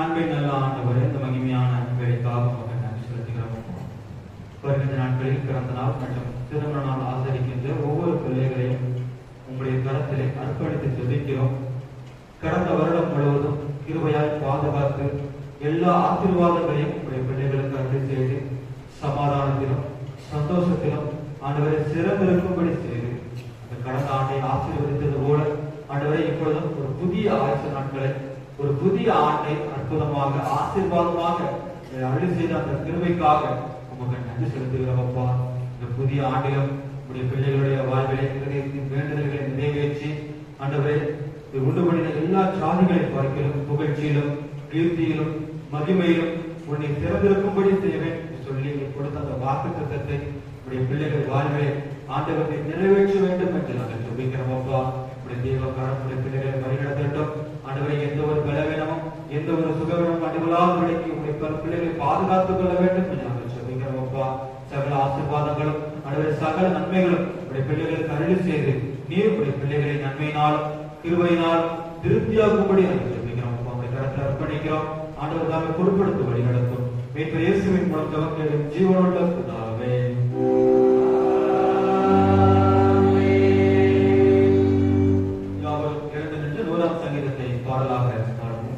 அன்பின் நல்ல ஆண்டவரே, இந்த மகிமையான வேலைக்காக உமக்கு நன்றி செலுத்துகிறோம். வருகின்ற நாட்களில் பிறந்த நாள் மற்றும் திருமண நாள் ஆசரிக்கின்ற ஒவ்வொரு பிள்ளைகளையும் உங்களுடைய கரத்திலே அர்ப்பணித்து ஜெபிக்கிறோம். கடந்த வருடம் முழுவதும் கிருபையாய் பாதுகாத்து எல்லா ஆசீர்வாதங்களையும் உங்களுடைய பிள்ளைகளுக்கு அருள் செய்து சமாதானத்திலும் சந்தோஷத்திலும் ஆண்டவரை சிறந்திருக்கும்படி செய்து அந்த கடந்த ஆண்டை ஆசீர்வதித்தது போல புதிய ஆண்டை அற்புதமாக ஆசீர்வாதமாக அருள் செய்த அந்த கிருபைக்காக உமக்கு நன்றி செலுத்துகிறோம் அப்பா. இந்த புதிய ஆண்டிலும் உடைய பிள்ளைகளுடைய வாழ்விலை வேண்டுதல்களை நிறைவேற்றி ஆண்டவரே உண்டு பண்ணின எல்லா சாதிகளையும் பார்க்கிறோம் புகழ்ச்சியிலும் கீர்த்தியிலும் மகிமையிலும் உன்னை திறந்திருக்கும்படி செய்வேன் சொல்லி கொடுத்த அந்த வாக்கு தத்தத்தை உடைய பிள்ளைகள் வாழ்விலை ஆண்டவரை நிறைவேற்ற வேண்டும் என்று நாங்கள் ஜெபிக்கிறோம் அப்பா. உடைய தேவக்காரம் உடைய பிள்ளைகளை வழிநடத்தட்டும் ஆண்டவரை. எந்த ஒரு பலவீனமும் எந்த ஒரு சுகவீனமும் அடிகளாக விலைக்கு உடைய பிள்ளைகளை பாதுகாத்துக் கொள்ள வேண்டும் என்று நாங்கள் ஜெபிக்கிறோம் அப்பா. சகல ஆசீர்வாதங்களும் ஆண்டவரை சகல நன்மைகளும் உடைய பிள்ளைகளுக்கு அருள் செய்து நீர் உடைய பிள்ளைகளை நன்மையினால் கிருபையினால் திருப்தியாகும்படி நாங்கள் ஜெபிக்கிறோம் அப்பா. உடைய கரத்தில் அர்ப்பணிக்கிறோம் ஆண்டவர் தாமே பொறுப்படுத்த வழி நடத்தும். மீட்பர் இயேசுவின் மூலம் ஜெபம் ஜீவனுள்ள பிதாவே. யாவரும் எழுந்து நின்று 100ஆம் சங்கீதத்தை பாடலாக பாடுவோம்.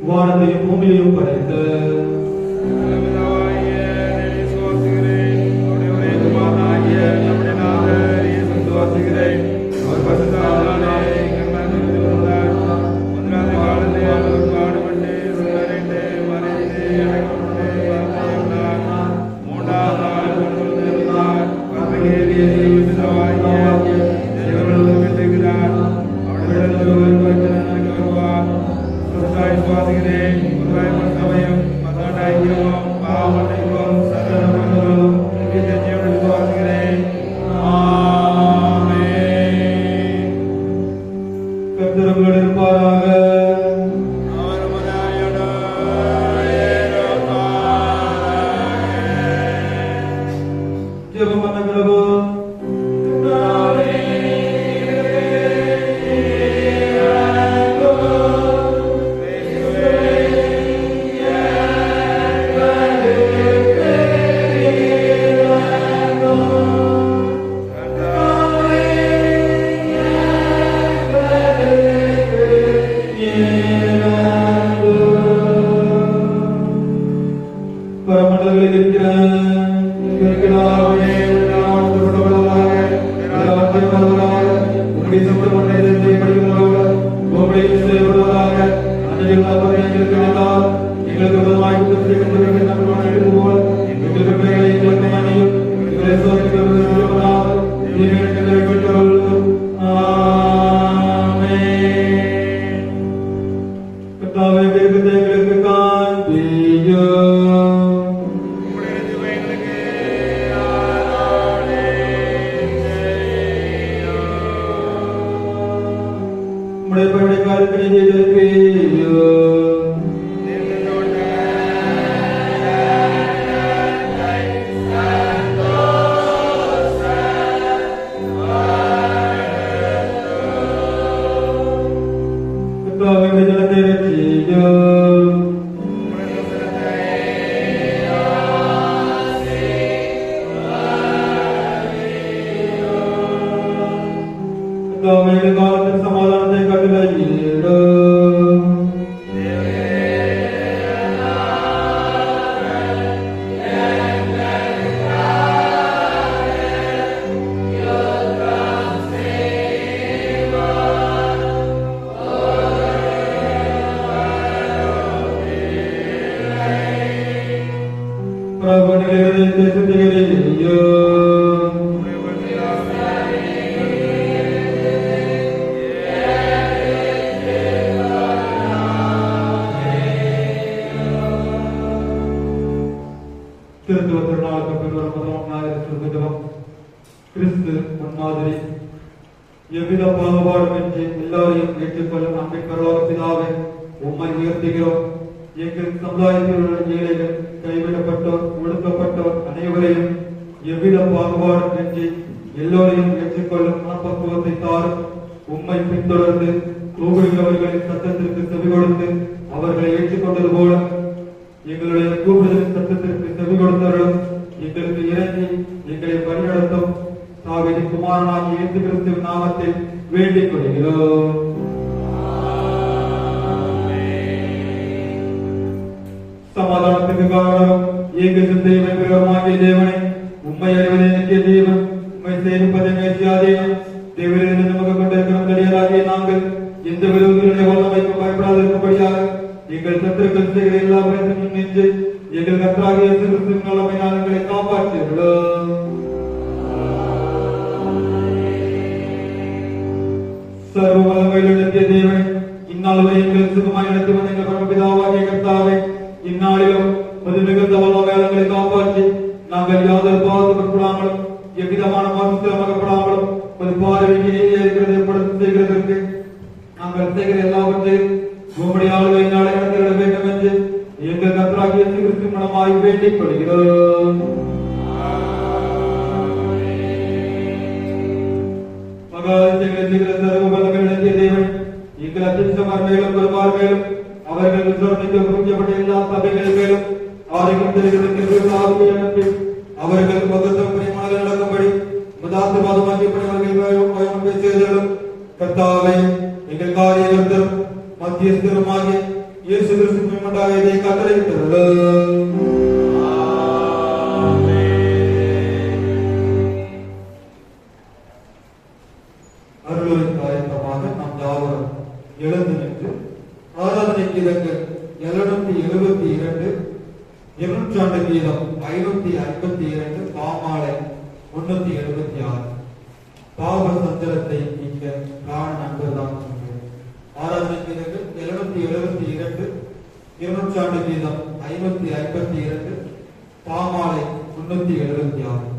வானத்தையும் பூமியையும் படைத்த விசுவாசிக்கிறேன். இதயத்தை சுத்திகரியும். திருத்துவ திருநாளுக்கு பின்வரும் முதலாம் ஞாயிறு சுருக்கம். கிறிஸ்து முன்மாதிரி. எவ்வித பாகுபாடுமின்றி எல்லாரையும் ஏற்றுக்கொள்ளும் அன்பின் பரலோக பிதாவே, உம்மை உயர்த்துகிறோம். எங்கள் சமுதாயத்தில் உள்ள ஏழைகள், கைவிடப்பட்டோர், ஒடுக்கப்பட்டோர் அனைவரையும் எவ்வித பாகுபாடும் இன்றி எல்லோரையும் ஏற்றுக்கொள்ளும் மனப்பக்குவத்தை தாரும். உம்மை பின்தொடர்ந்து கூப்பிடுகிறவர்களின் சத்தத்திற்கு செவி கொடுத்து அவர்களை ஏற்றுக்கொண்டது போல எங்களுடைய கூப்பிடுதலின் சத்தத்திற்கு செவி கொடுத்தவர்களும் எங்களுக்கு இறங்கி எங்களை வழிநடத்தும். தாவீதின் குமாரனாகிய இயேசு கிறிஸ்துவின் நாமத்தில் வேண்டிக் கொள்கிறோம். சமாதானத்துக்கு காரணம் எங்கள் சிந்தையை பெறுவமாகிய தேவனை, உம்மை அறிவதே நித்திய தேவன், உம்மை சேவிப்பதை மேசியா தேவன். தேவனிலிருந்து நமக்கு கொண்டிருக்கிற தடியராகிய நாங்கள் எந்த விரோதிகளுடைய வல்லமைக்கு பயப்படாதிருக்கும்படியாக எங்கள் சத்துருக்கள் செய்கிற எல்லா பிரச்சனையும் நின்று எங்கள் கர்த்தராகிய இயேசு கிறிஸ்துவின் வல்லமையினால் எங்களை காப்பாற்றியுள்ளோம். சர்வ வல்லமையுள்ள நித்திய தேவனை, இந்நாள் வரை எங்கள் சுகமாய் நடத்தி வந்த எங்கள் பரமபிதாவாகிய கர்த்தாவே, இந்நாளிலும் மிகுந்த வல்லமையாளர்களை காப்பாற்றி நாங்கள் யாதொரு பாதுகாக்கப்படாமலும் எவ்விதமான மறுத்தமாகப்படாமலும் ஒரு பார்வைக்கு இருக்கிறதை படுத்து செய்கிறதற்கு நாங்கள் செய்கிற எல்லாவற்றையும் உம்முடைய ஆளுகை நாளை நடத்திவிட வேண்டும் என்று எங்கள் கர்த்தராகிய இயேசு கிறிஸ்துவின் மூலமாய் வேண்டிக் கொள்கிறோம். சர்வ வல்லமையுள்ள நித்திய தேவன், எங்கள் அத்தியட்சமார் மேலும் பெருமார் மேலும் அவர்கள் விசாரணைக்கு குறிக்கப்பட்ட எல்லா சபைகள் மேலும் ஆரோக்கியம் தெரிவிக்க அவர்கள் பகுத்தம் பிரியமாக நடக்கும்படி முதாசிர்வாதமாக்கி பணிவர்கள் செய்தலும் கர்த்தாவே, எங்கள் காரியகர்த்தரும் மத்தியஸ்தருமாகிய இயேசு கிறிஸ்துவின் முன்பாக இதை கட்டளையிட்டுள்ளோம். அருளின் காரியமாக நாம் யாவரும் எழுந்து நின்று ஆராதனைக்கு இதற்கு 772 200 கீதம் 552 பாமாலை 376 பாவ சஞ்சலத்தை நீக்க பிராண நண்பர்தான். ஆராதனைக்கு இதற்கு 772 200 கீதம் 552 பாமாலை 376.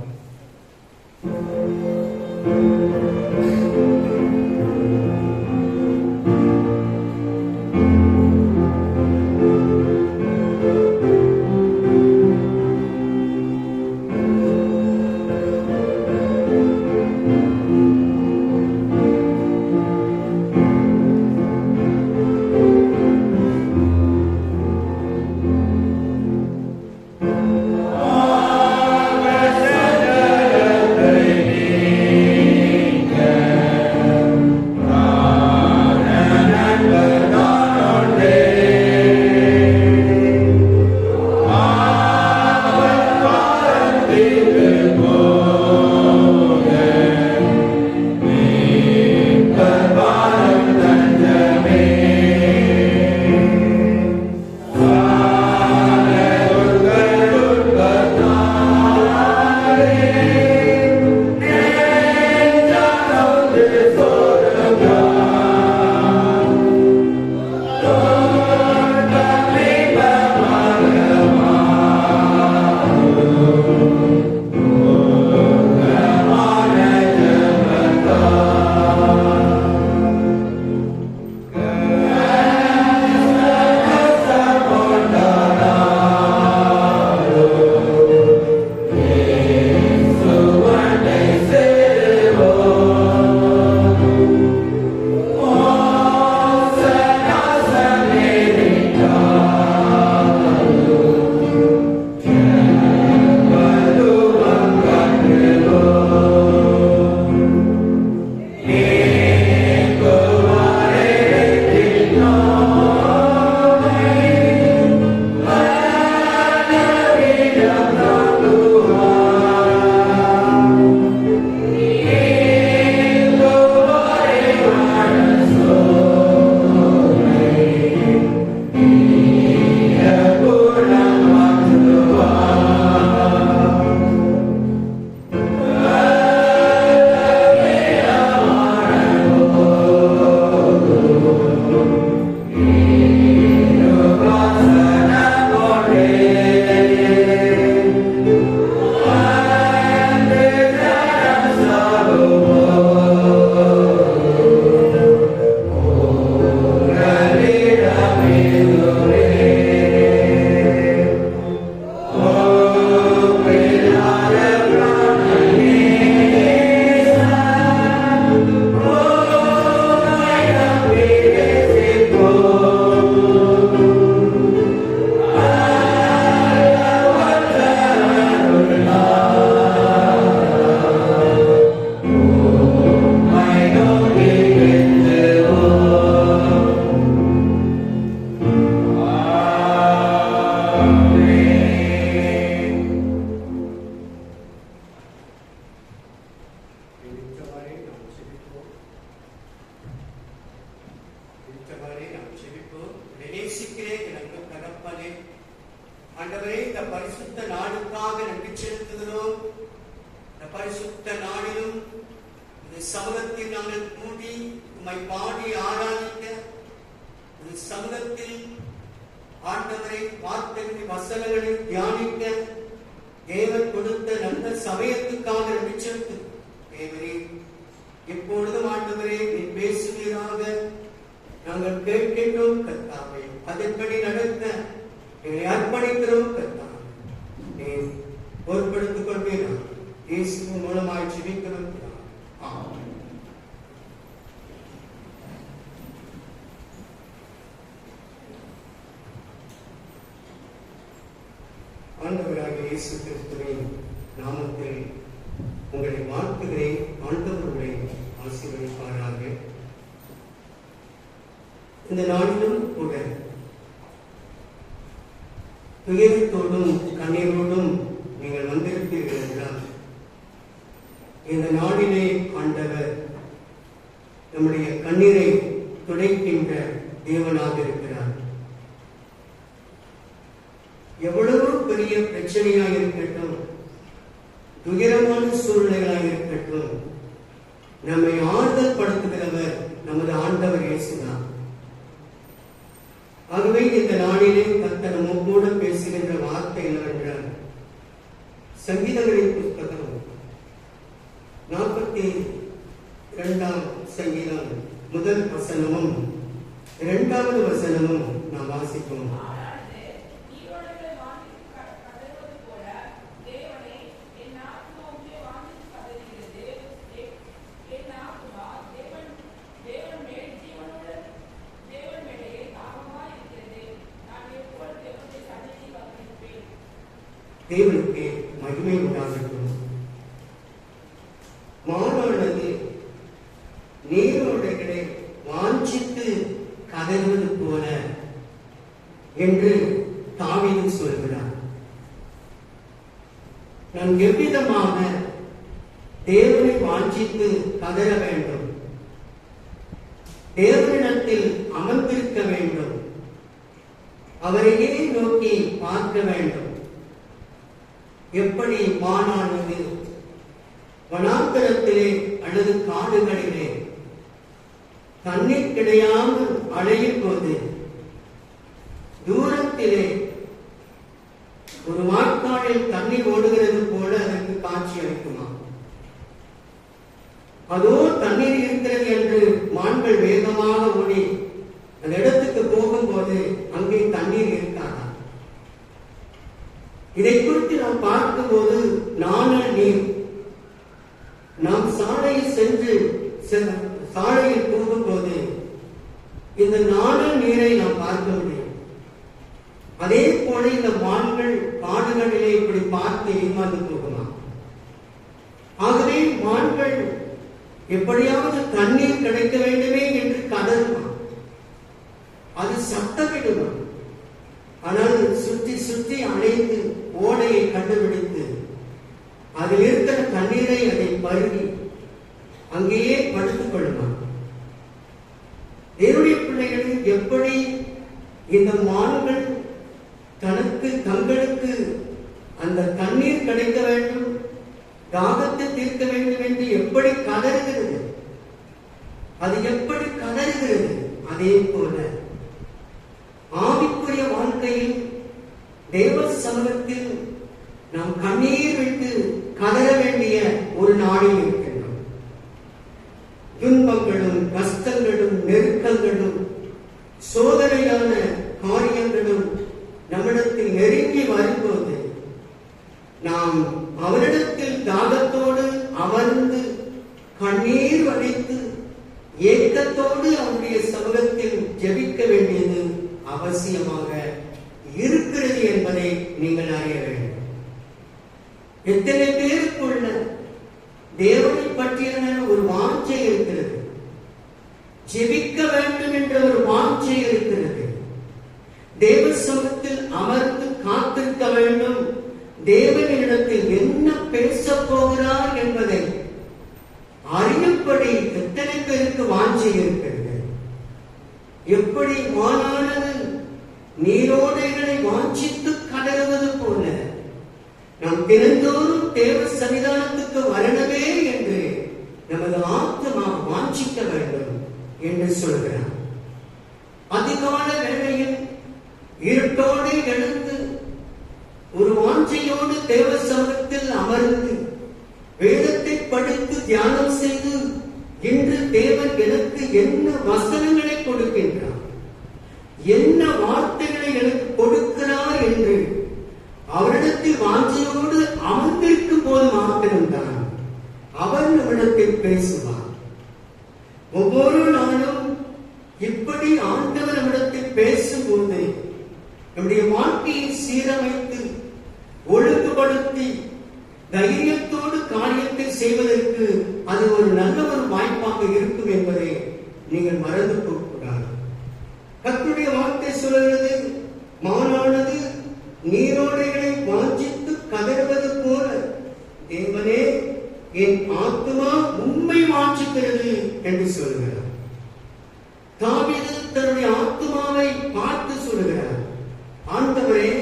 ஆண்டவரே, இந்த பரிசுத்த நாளுக்காக நன்றி செலுத்துகிறோம். இந்த பரிசுத்த நாளிலும் இந்த சமூகத்தில் நாங்கள் கூடி உம்மை பாடி ஆராதிக்க, இந்த சமூகத்தில் ஆண்டவரை வார்த்தைகளின் வசனங்களை தியானிக்க தேவன் கொடுத்த நல்ல சமயத்துக்காக நன்றி செலுத்து. தேவரே, எப்பொழுதும் ஆண்டவரே நீ பேசுவீராக நாங்கள் கேட்கின்றோம் கர்த்தாவே. அதன்படி நடக்க எங்களை அர்ப்பணிக்கிறோம் கர்த்தாவே. நீ பொறுப்படுத்திக் கொள்வீரா. இயேசுவின் மூலமாய் ஜெபிக்கிறோம். ஆமென். ஆண்டவராகிய இயேசு கிறிஸ்துவின் நாமத்தில் உங்களை வாழ்த்துகிறேன். ஆண்டவர்களை ஆசீர்வதிப்பாராக. இந்த நாளிலும் கூட துயரத்தோடும் கண்ணீரோடும் நீங்கள் வந்திருப்பீர்கள் என்றால், இந்த நாளிலே ஆண்டவர் நம்முடைய கண்ணீரை துடைக்கின்ற தேவனாக இருக்கிறார். எவ்வளவு பெரிய பிரச்சனையாக இருக்கட்டும், துயரமான சூழ்நிலைகளாக இருக்கட்டும், நம்மை ஆறுதல் படுத்துகிறவர் நமது ஆண்டவர் இயேசுதான். ஆகவே இந்த நாளிலே கர்த்தர் நம்மோடு பேசுகின்ற வார்த்தை என்னவென்றால், சங்கீதங்களின் புத்தகம் 42ஆம் சங்கீதம் முதல் வசனமும் 2வது வசனமும் நாம் வாசிப்போம். தேவனுக்கு மகிமை உண்டாகட்டும். மானானது நீரோடைகளை வாஞ்சித்து கதறுவது போல என்று தாவீது சொல்கிறார். நாம் எவ்விதமாக தேவனை வாஞ்சித்து கதற வேண்டும், தேவனிடத்தில் அமர்ந்திருக்க வேண்டும், அவரையே நோக்கி பார்க்க வேண்டும். எப்படி மானானது வனாந்தரத்திலே அல்லது காடுகளிலே தண்ணீர் கிடையாமல் அலையும் போது தூரத்திலே ஒரு வாய்க்காலில் தண்ணீர் ஓடுகிறது போல அதற்கு காட்சி அளிக்குமா? அதோ தண்ணீர் இருக்கிறது என்று மான்கள் வேகமாக ஓடி அந்த இடத்துக்கு போகும்போது அங்கே தண்ணீர் இருக்காதா? இதை குறித்து நாம் பார்க்கும்போது, நாணல் நீர், நாம் சாலையில் சென்று சாலையில் போகும்போது இந்த நாணல் நீரை நாம் பார்க்க முடியும். அதே போல இந்த மான்கள் காடுகளிலே இப்படி பார்த்து ஏமாந்து போகுமா? ஆகவே மான்கள் எப்படியாவது தண்ணீர் கிடைக்க வேண்டுமே என்று கதறுமா, அது சத்தமிடுமா. ஆனால் சுற்றி சுற்றி அலைந்து ஓடையை கண்டுபிடித்து அதில் இருக்கிற தண்ணீரை அதை பருகி அங்கேயே படுத்துக் கொள்ளுமா. தேவனுடைய பிள்ளைகள் எப்படி இந்த மான்கள் தங்களுக்கு அந்த தண்ணீர் கிடைக்க வேண்டும், தாகத்தை தீர்க்க வேண்டும் என்று எப்படி கதறுகிறது, அது எப்படி கதறுகிறது, அதே போல ஆவிக்குரிய வாழ்க்கையில் தேவ சமூகத்தில் நாம் கண்ணீர் விட்டு கதற வேண்டிய ஒரு நாளில் இருக்கின்றோம். துன்பங்களும் கஷ்டங்களும் நெருக்கங்களும் சோதனையான காரியங்களும் நம்மிடத்தில் நெருங்கி வரும்போது நாம் அவரிடத்தில் தாகத்தோடு அமர்ந்து கண்ணீர் வடித்து ஏக்கத்தோடு அவருடைய சமூகத்தில் ஜெபிக்க வேண்டியது அவசியமாக இருக்கிறது என்பதை நீங்கள் அறிய வேண்டும். எத்தனை பேருக்குள்ள தேவனை பற்றிய ஒரு வாஞ்சை இருக்கிறது, ஜெபிக்க வேண்டும் என்ற ஒரு வாஞ்சை இருக்கிறது, தேவ சமூகத்தில் அமர்ந்து காத்திருக்க வேண்டும், தேவனிடத்தில் என்ன பேச போகிறார் என்பதை அறியும்படி எத்தனை பேருக்கு வாஞ்சை இருக்கிறது. எப்படி மானானது நீரோடைகளை வாஞ்சித்து கதறுவது தினந்தோறும் தேவ சன்னிதானத்துக்கு வரணுமே என்று நமது ஆத்மா வாஞ்சிக்க வேண்டும் என்று சொல்கிறார். அதிகால வேளையில் இருட்டோடு எழுந்து ஒரு வாஞ்சையோடு தேவ சமூகத்தில் அமர்ந்து வேதத்தை படித்து தியானம் செய்து இன்று தேவன் எனக்கு என்ன வசனங்களை கொடுக்கின்றார், என்ன வார்த்தைகளை எனக்கு கொடுக்கிறார் என்று அவரிடத்தில் வாஞ்சையோடு அமர்ந்திருக்கும் போது மாத்திரம்தான் அவர் நம்மிடத்தில் பேசுவார். ஒவ்வொரு நாளும் இப்படி ஆண்டவர் நம்மிடத்தில் பேசும்போது நம்முடைய வாழ்க்கையை சீரமைத்து ஒழுங்குபடுத்தி தைரியத்தோடு காரியத்தை செய்வதற்கு அது ஒரு நல்ல ஒரு வாய்ப்பாக இருக்கும் என்பதை நீங்கள் மறந்து போகக்கூடாது. கர்த்தருடைய வார்த்தை சொல்கிறது, மானானது நீரோடைகளை வாஞ்சித்து கதறுவது போல தேவனே என் ஆத்துமா உம்மை வாஞ்சிக்கிறது என்று சொல்கிறார். தாவீது தன்னுடைய ஆத்துமாவை பார்த்து சொல்கிறார், ஆண்டவரே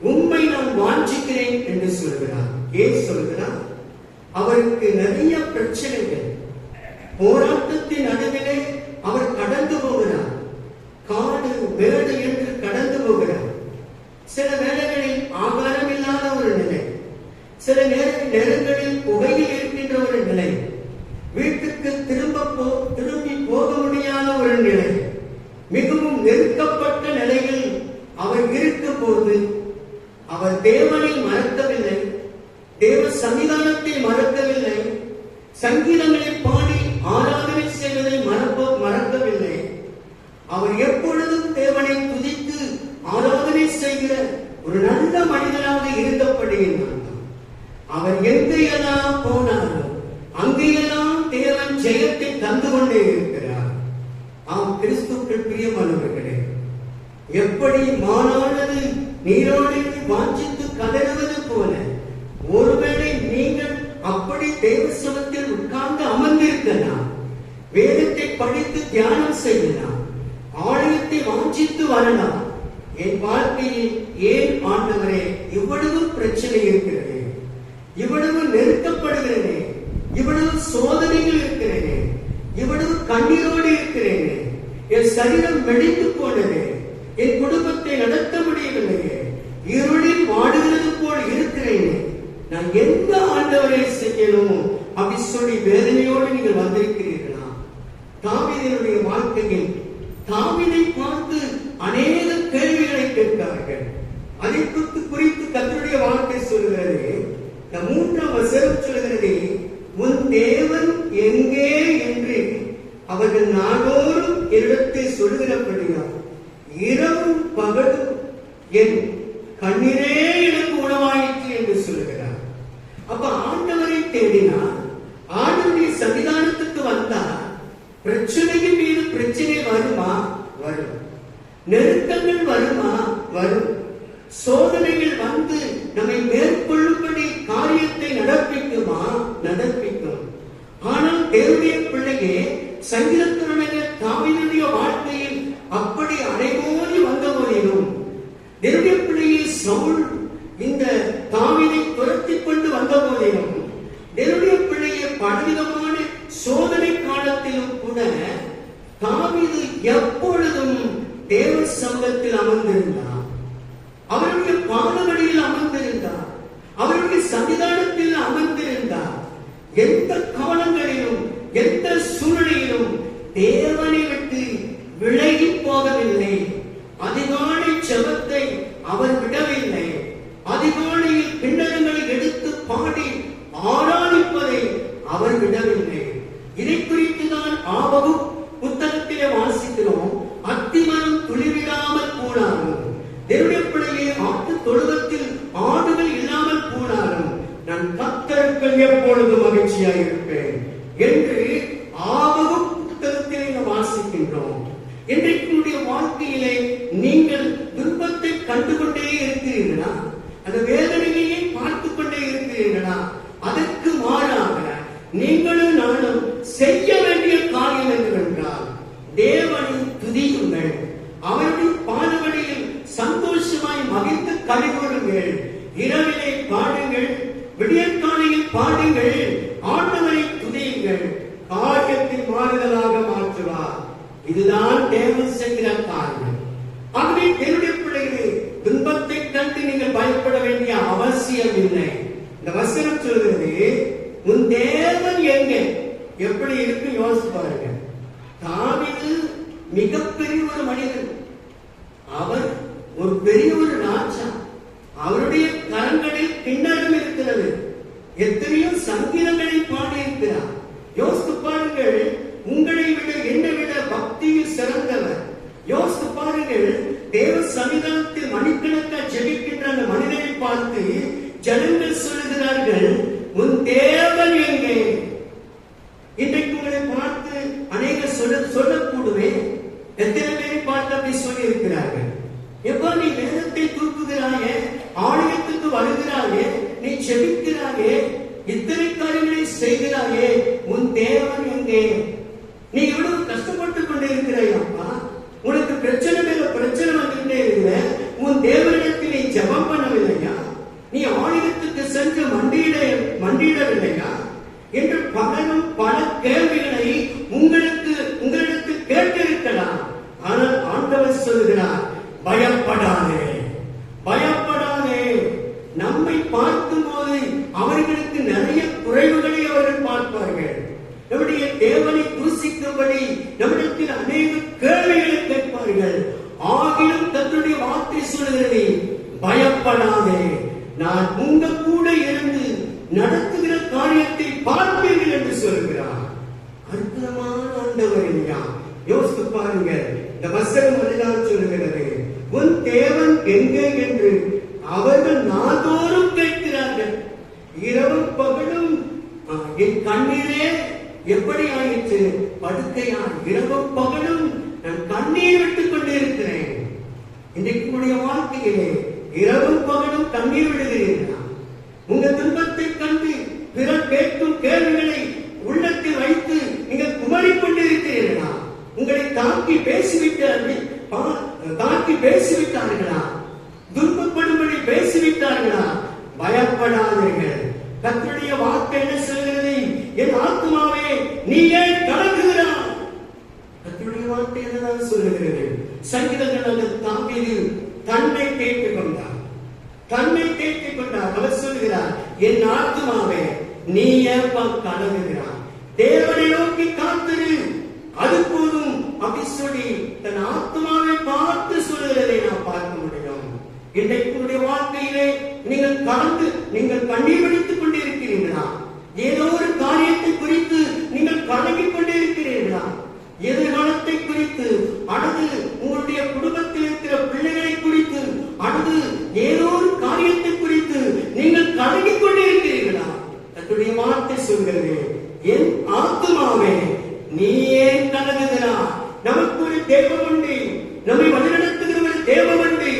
உம்மை நான் வாஞ்சிக்கிறேன் என்று சொல்கிறார். ஏன் சொல்கிறார்? அவருக்கு நிறைய பிரச்சனைகள், போராட்டத்தின் நடுவிலே அவர் கடந்து போகிறார். காடு மேடு என்று கடந்து போகிறார். சில வேளைகளில் ஆகாரம் இல்லாத ஒரு நிலை, சில நேரங்களில் புகையில் இருக்கின்ற ஒரு நிலை, வீட்டுக்கு திரும்பி போக முடியாத ஒரு நிலை, மிகவும் நெருக்கப்பட்ட நிலையில் அவர் இருக்கும் போது அவர் தேவனை மறக்கவில்லை, தேவ சன்னிதானத்தை மறக்கவில்லை, சங்கீதங்களை பாடி ஆராதனை செய்வதை மறக்கவில்லை. அவர் எப்பொழுதும் தேவனை துதித்து ஆராதனை செய்கிற ஒரு நல்ல மனிதனாக இருந்தபடியினால் அவர் எங்கெல்லாம் போனாரோ அங்கெல்லாம் தேவன் ஜெயத்தை தந்து கொண்டே இருக்கிறார். ஆம் கிறிஸ்துவுக்குள் பிரியமானவர்களே, எப்படி மானானது நீரோடை வாஞ்சித்து கதறுவது போல ஒருவேளை நீங்கள் அப்படி தேவ சமூகத்தில் உட்கார்ந்து அமர்ந்திருக்கலாம், வேதத்தை படித்து தியானம் செய்யலாம், ஆலயத்தை வாஞ்சித்து வரலாம். என் வாழ்க்கையில் ஏன் ஆண்டவரே இவ்வளவு பிரச்சனை இருக்கிறது, இவ்வளவு நெருக்கப்படுகிறேனே, இவ்வளவு சோதனைகள் இருக்கிறேனே, இவ்வளவு கண்ணீரோடு இருக்கிறேனே, என் சரீரம் வெடித்து போனதே, என் குடும்பத்தை நடத்த முடியவில்லையே, இருளில் வாடுகிறது போல் இருக்கிறேனே, நான் எந்த ஆண்டவரை செய்யணும் அப்படி சொல்லி வேதனையோடு நீங்கள் வந்திருக்கிறீர்களா? தாவீதினுடைய வாழ்க்கையில் தாவீதை பார்த்து அநேக கேள்விகளை கேட்கிறார்கள். அதை குறித்து கர்த்தருடைய வார்த்தை சொல்கிறது. 3ஆம் வசனம் சொல்கிறது, உன் தேவன் எங்கே என்று அவர்கள் நாடோறும் என்னிடத்தை சொல்லுகிறபடியால் இரவும் பகலும் என் கண்ணீரே எனக்கு உணவாயிற்று என்று சொல்லுகிறார். அப்ப ஆண்டவரை தேடினார், ஆண்டவருடைய சன்னிதானத்துக்கு வந்தார். பிரச்சனையின் மீது பிரச்சனை வருமா? வரும். நெருக்கங்கள் வருமா? வரும். சோதனைகள் வந்து நம்மை மேற்கொள்ளும்படி காரியத்தை நடப்பிக்குமா? நடப்பிக்கும். ஆனால் தேவனுடைய பிள்ளையே, சங்கீதத்தினுடைய தாவீதுடைய வாழ்க்கையில் அப்படி அனைவோடி வந்த போதிலும் தேவனுடைய பிள்ளையை சவுல் இந்த தாவீதை துரத்தி கொண்டு வந்த போதிலும் தேவனுடைய பிள்ளையை பலவிதமான சோதனை காலத்திலும் கூட தாவீது எப்பொழுதும் தேவ சமூகத்தில் அமர்ந்திருந்தார், அவருடைய பாதவழியில் அமர்ந்திருந்தார், அவருடைய சன்னிதானத்தில் அமர்ந்திருந்தார். எந்த காலங்களிலும் எந்த சூழ்நிலையிலும் தேவனை விட்டு விலகி போகவில்லை. அதிகாலை ஜெபத்தை அவர் விடவில்லை. அதிகாலையில் கிண்ணறங்களை எடுத்து பாடி ஆராதிப்பதை அவர் விடவில்லை. இதை குறித்துதான் ஆபகும் புத்தகத்திலே வாசிக்கிறோம். அத்திமரம் துளிவிடாமல் போனாலும், தேவனுடைய பிள்ளையே ஆட்டு தொழுவத்தில் ஆடுகள் இல்லாமல் போனாலும் நான் கர்த்தருக்குள் எப்பொழுதும் மகிழ்ச்சியாக இருப்பேன் என்று ஆபகும் புத்தகத்திலே வாசிக்கின்றோம். இன்றைக்கு வாழ்க்கையிலே நீங்கள் துன்பத்தை கண்டுகொண்டே இருக்கிறீர்களா? அந்த வேதனையை பார்த்து கொண்டே இருக்கிறீர்களா? அதற்கு மாறாக நீங்களும் நானும் செய்ய வேண்டிய காரியம் என்னவென்றால் தேவனை துதியுங்கள், அவருடைய பாதவழியில் சந்தோஷமாய் மகிழ்ந்து கலிகொள்ளுங்கள், இரவிலே பாடுங்கள், பாடுங்கள், விடியற்காலையில் பாடுங்கள், ஆண்டவரை துதியுங்கள், காரியத்தை மாறுதலாக மாற்றுவார். இதுதான் தேவன் செய்கிற காரியம். ஆகவே என்னுடைய பிள்ளைகளே, துன்பத்தை கண்டு நீங்கள் பயப்பட வேண்டிய அவசியம் இல்லை. இந்த வசனம் சொல்கிறது, உன் தேவன் எங்கே? எப்படி இருக்கு யோசிச்சு பாருங்க. தாவீது மிகப்பெரிய ஒரு மனிதன், அவர் ஒரு பெரிய ஒரு ராஜா, அவருடைய கரங்களில் கிண்ணறம் இருக்கிறது, எத்தனையோ சங்கீதங்களை பாடியிருக்கிறார். யோசித்து பாருங்கள், உங்களை விட என்னை விட பக்தியில் சிறந்தவர். யோசித்து பாருங்கள், தேவ சன்னிதானத்தில் மணிக்கணக்காக ஜெபிக்கின்ற அந்த மனிதனை பார்த்து ஜனங்கள் சொல்லுகிறார்கள், உன் தேவன் எங்கே? இன்றைக்கு உங்களை பார்த்து அநேக சொல்லக்கூடுவே. எத்தனை பேரை பார்த்து அப்படி சொல்லி இருக்கிறார்கள். எப்போ நீ வேதத்தை தூக்குகிறாயே, ஆலயத்துக்கு வருகிறாயே, நீ ஜெபிக்கிறாயே, இத்தனை காரியங்களை செய்கிறாயே, உன் தேவன் எங்கே? நீ எவ்வளவு கஷ்டப்பட்டுக் கொண்டு இருக்கிறாயப்பா, உனக்கு பிரச்சனை மேல பிரச்சனை வந்துட்டே இருக்கிற, உன் தேவனிடத்தில் நீ ஜெபம் பண்ணவில்லையா? நீ ஆலயத்துக்கு சென்று மண்டியிடவில்லையா என்று பல கேள்விகளை உங்களுக்கு கேட்டிருக்கலாம். ஆனால் ஆண்டவர் சொல்கிறார், பயப்படாதே, பயப்படாதே. நம்மை பார்க்கும் போது அவர்களுக்கு நிறைய குறைவுகளை அவர்கள் பார்ப்பார்கள். நம்முடைய தேவனை தூசிக்கும்படி நம்மிடத்தில் அநேக கேள்விகளை கேட்பார்கள். ஆகிலும் கர்த்தருடைய வார்த்தை சொல்கிறது, பயப்படாதே, நான் உங்க கூட இருந்து நடத்துகிற காரியத்தை பார்ப்பீர்கள் என்று சொல்கிறார். அற்புதமான ஆண்டவர் இல்லையா? யோசித்து பாருங்க. இந்த வசனம் அதுதான் சொல்லுகிறது, உன் தேவன் எங்கே என்று அவர்கள் நாள்தோறும் கேட்கிறார்கள். இரவும் பகலும் என் கண்ணீரே எப்படி ஆயிற்று, படுக்கையால் இரவும் பகலும் நான் கண்ணீர் விட்டுக் கொண்டே இருக்கிறேன். இன்றைக்கு வாழ்க்கையிலே இரவும் பகலும் கண்ணீர் விடுகிறீர்களா? உங்க துன்பத்தை கண்டு பிறர் கேட்கும் கேள்விகளை உள்ளத்தில் வைத்து நீங்கள் குமரிக் கொண்டிருக்கிறீர்களா? உங்களை தாக்கி பேசிவிட்டார்களா? துன்பப்படும்படி பேசிவிட்டார்களா? பயப்படாதீர்கள். கர்த்தருடைய வார்த்தை என்ன சொல்கிறது? என் ஆத்துமாவே நீ ஏன் கலங்குகிறாய்? கர்த்தருடைய வார்த்தை என்னதான் சொல்லுகிறது? சங்கீதக்காரன் தாவீது தன்னை கேட்டுக் கொண்டார். அவர் சொல்லுகிறார், என் ஆத்துமாவே நீ ஏன் கலங்குகிறாய்? தேவனை நோக்கி காத்திரு, அது போதும். அப்படி சொல்லி தன் ஆத்மாவை பார்த்து சொல்லுகிறதை நாம் பார்க்க முடியும். இன்றைக்கு வாழ்க்கையிலே நீங்கள் கண்ணீர் வடித்துக் கொண்டிருக்கிறீர்களா? ஏதோ ஒரு காரியத்தை குறித்து நீங்கள் கலங்கிக் கொண்டிருக்கிறீர்களா? எதிர்காலத்தை குறித்து, அல்லது உங்களுடைய குடும்பத்தில் இருக்கிற பிள்ளைகளை குறித்து, அல்லது ஏதோ ஒரு காரியத்தை குறித்து நீங்கள் கலங்கிக் கொண்டிருக்கிறீர்களா? தன்னுடைய வார்த்தை சொல்கிறது, என் ஆத்துமாவே நீ ஏன் கலங்குகிறாய்? நமக்கு ஒரு தேவன் உண்டு, நம்மை வழிநடத்துகிற ஒரு தேவன் உண்டு.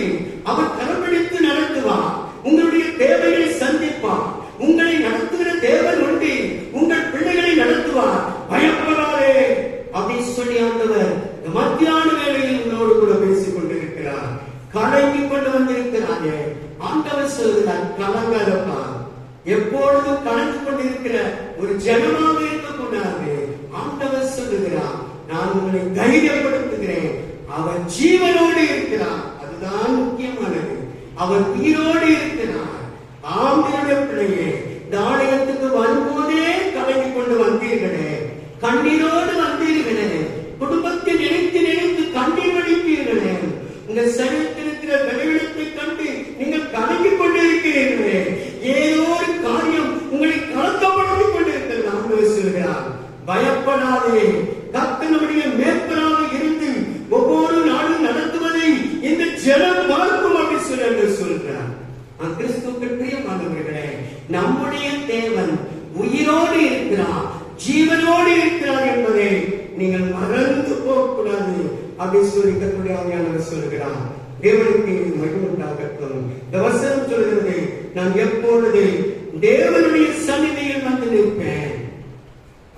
அவர் கரம்பிடித்து நடத்துவார், உங்களுடைய தேவைகளை சந்திப்பார். உங்களை நடத்துகிற தேவன் உண்டு, உங்கள் பிள்ளைகளை நடத்துவார். பயப்படாதே அப்படின்னு சொல்லி ஆண்டவர் மத்தியான வேளையில் உங்களோடு கூட பேசிக் கொண்டிருக்கிறார். கலங்கி கொண்டு வந்திருக்கிறாரே, ஆண்டவர் சொல்கிறார், கலங்காதப்பா. எப்பொழுதும் கலந்து கொண்டிருக்கிற ஒரு ஜனமாக இருக்கக்கூடாது. ஆண்டவர் சொல்லுகிறார், நான் உங்களை தைரியப்படுத்துகிறேன். அவர் ஜீவனோடு இருக்கிறார், அதுதான் முக்கியமானது. அவர் உயிரோடு இருக்கிறார். ஆண்டவருடைய பிள்ளையே, ஆலயத்துக்கு வரும்போதே கலங்கி கொண்டு வந்தீர்களே, கண்ணீரோடு வந்தீர்களே, குடும்பத்தை நினைத்து கண்ணீர் வடிப்பீர்களே, உங்க சரீரத்தில் இருக்கிற பலவீனத்தை கண்டு நீங்கள் கலங்கிக் கொண்டிருக்கிறீர்களே, ஏதோ ஒரு காரியம் உங்களை கலக்கப்படுத்திக் கொண்டிருக்கிறது. ஆண்டவர் சொல்கிறார், பயப்படாதே. கர்த்தர் நம்முடைய மேற்பராக இருந்து ஒவ்வொரு நாளும் நடத்துவதை இந்த ஜனம் பார்க்கும் அப்படி சொல்கிறார். கிறிஸ்துவுக்கு பிரியமானவர்களே, நம்முடைய தேவன் உயிரோடு இருக்கிறார், ஜீவனோடு இருக்கிறார் என்பதை நீங்கள் மறந்து போகக்கூடாது அப்படி சொல்லி கர்த்தருடைய ஆவியானவர் சொல்கிறார். தேவனுக்கு மகிமை உண்டாகட்டும். இந்த வசனம் சொல்கிறது, நான் எப்பொழுது தேவனுடைய சந்நிதியில் வந்து நிற்பேன்.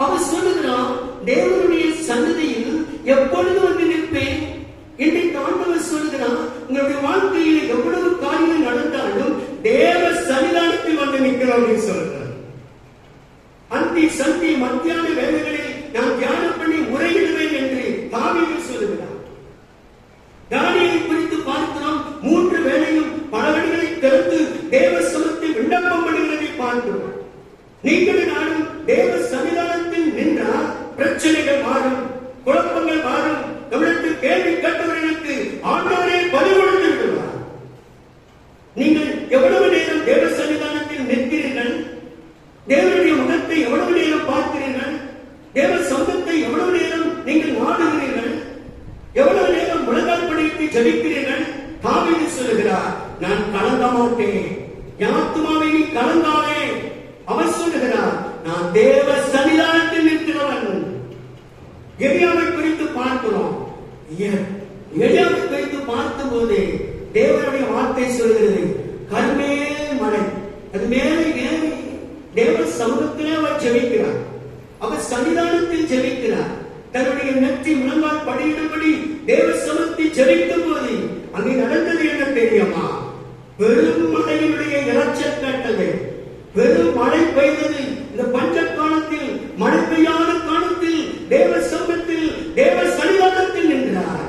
அவர் சொல்லுகிறார், தேவனுடைய சந்நிதியில் எப்பொழுது வந்து நிற்பேன். இன்றைக்கு ஆண்டவர் சொல்லுகிறார், உங்களுடைய வாழ்க்கையில் எவ்வளவு காரியங்கள் நடந்தாலும் தேவ சன்னிதானத்தில் வந்து நிற்க நான் கலங்க மாட்டேன். என் ஆத்துமாவை நீ கலங்காதே. அவர் சொல்லுகிறார், நான் தேவ சன்னிதானத்தில் நிற்கிறவன். எலியாவை குறித்து பார்க்கிறோம். எலியாவை குறித்து பார்க்கும் போது தேவனுடைய வார்த்தை சொல்கிறது, கர்மேல் மலை, அது மேலே ஏறி தேவ சமூகத்திலே அவர் ஜெபிக்கிறார். அவர் சன்னிதானத்தில் ஜெபிக்கிறார். தன்னுடைய நெற்றி முழங்கால் படியிடும்படி தேவ சமூகத்தில் ஜெபிக்கும் போது அங்கே நடந்தது என்ன தெரியுமா? பெரும் மழையினுடைய இரைச்சல் கேட்டது. பெரும் மழை பெய்தது. இந்த பஞ்ச காலத்தில், மழை பெய்யாத காலத்தில் தேவ சமூகத்தில் தேவ சன்னிதானத்தில் நின்றார்.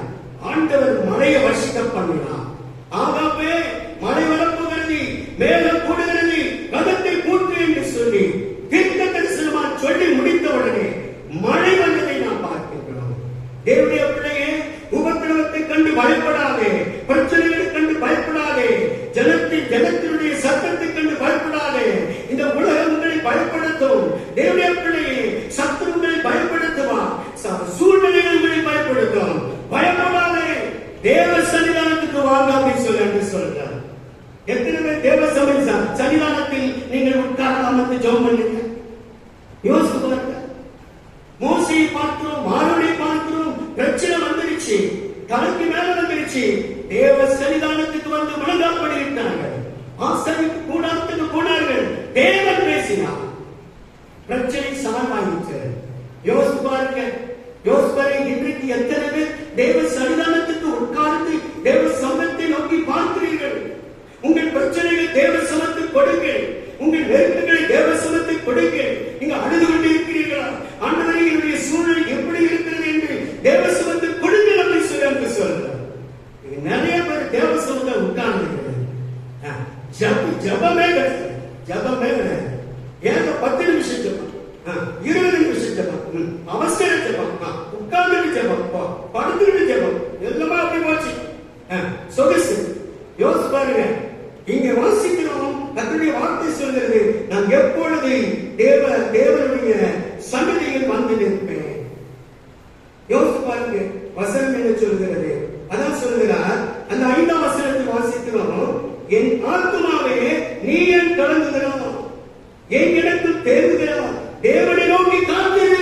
ஆண்டவர் மழையை வர்ஷிக்க பண்ணினார். ஆகாவே மழை வரப்போகிறது, மேகம் கூடுகிறது, கதத்தை கூட்டு என்று சொல்லி தீர்க்க தரிசனமா சொல்லி முடித்தவுடனே மழை வந்ததை நாம் பார்க்கின்றோம். தேவனுடைய பிள்ளையே, உபத்திரவத்தை கண்டு பயப்படாதே, பிரச்சனைகளை கண்டு பயப்படாதே, ஜனத்தினுடைய சத்தத்தை கண்டு பயப்படாதே. இந்த உலகம் உங்களை பயப்படுத்தும். தேவனுடைய பிள்ளையே, சத்துருங்களை பயப்படுத்துவான், சூழ்நிலைகள் உங்களை பயப்படுத்தும். பயப்படாதே, தேவ சன்னிதானத்துக்கு வாங்க அப்படின்னு சொல்றார். எத்தனை பேர் தேவ சன்னிதானத்தில் நீங்கள் உட்கார்ந்து ஜெபம் பண்ணுங்க? யோசித்து பாருங்க. மோசையை பார்க்கிறோம், மாரோனை பார்க்கிறோம். பிரச்சனை வந்துருச்சு, தலைக்கு மேல வந்துருச்சு. தேவ சன்னிதானத்துக்கு வந்து முழங்கால் பண்ணிவிட்டார்கள். ஆசாரிப்பு கூடாரத்துக்கு போனார்கள். தேவன் பேசினார். பிரச்சனை சால்வாயிற்று. யோசித்து பாருங்க. இன்றைக்கு எத்தனை பேர் தேவ சன்னிதானத்துக்கு உட்கார்ந்து தேவ சமூகத்தை நோக்கி பார்க்கிறீர்கள்? உங்கள் பிரச்சனைகள் தேவ சமூகத்துக்கு கொடுங்கள். உங்கள் நெருக்கங்களை தேவ சமூகத்துக்கு கொடுங்கள். நீங்க அழுது கொண்டு இருக்கிறீர்களா? ஆண்டவரே, என்னுடைய சூழ்நிலை எப்படி இருக்கிறது என்று தேவ சமூகத்துக்கு கொடுங்கள் அப்படின்னு சொல்றார். நிறைய பேர் தேவ சமூகத்தை உட்கார்ந்து ஜபமே ஏங்க 10 நிமிஷம் ஜபம், 20 நிமிஷம் ஜபம், அவசர ஜபம், உட்கார்ந்து ஜபம், படுத்துட்டு ஜபம், எல்லாமே அப்படி போச்சு. சொகுசு. யோசிச்சு பாருங்க. இங்க வாசிக்கிறோம், கர்த்தருடைய வார்த்தை சொல்கிறது, நான் எப்பொழுது தேவனுடைய சன்னதியில் வந்து நிற்பேன். யோசிச்சு பாருங்க. வசனம் என்ன சொல்கிறது? அதான் சொல்கிறார், அந்த 5ஆம் வசனத்தில் வாசிக்கிறோம், என் ஆத்துமாவே நீ என் கலங்குகிறான், என் எனக்கு தேர்வுகிறான், தேவனை நோக்கி காத்திரு,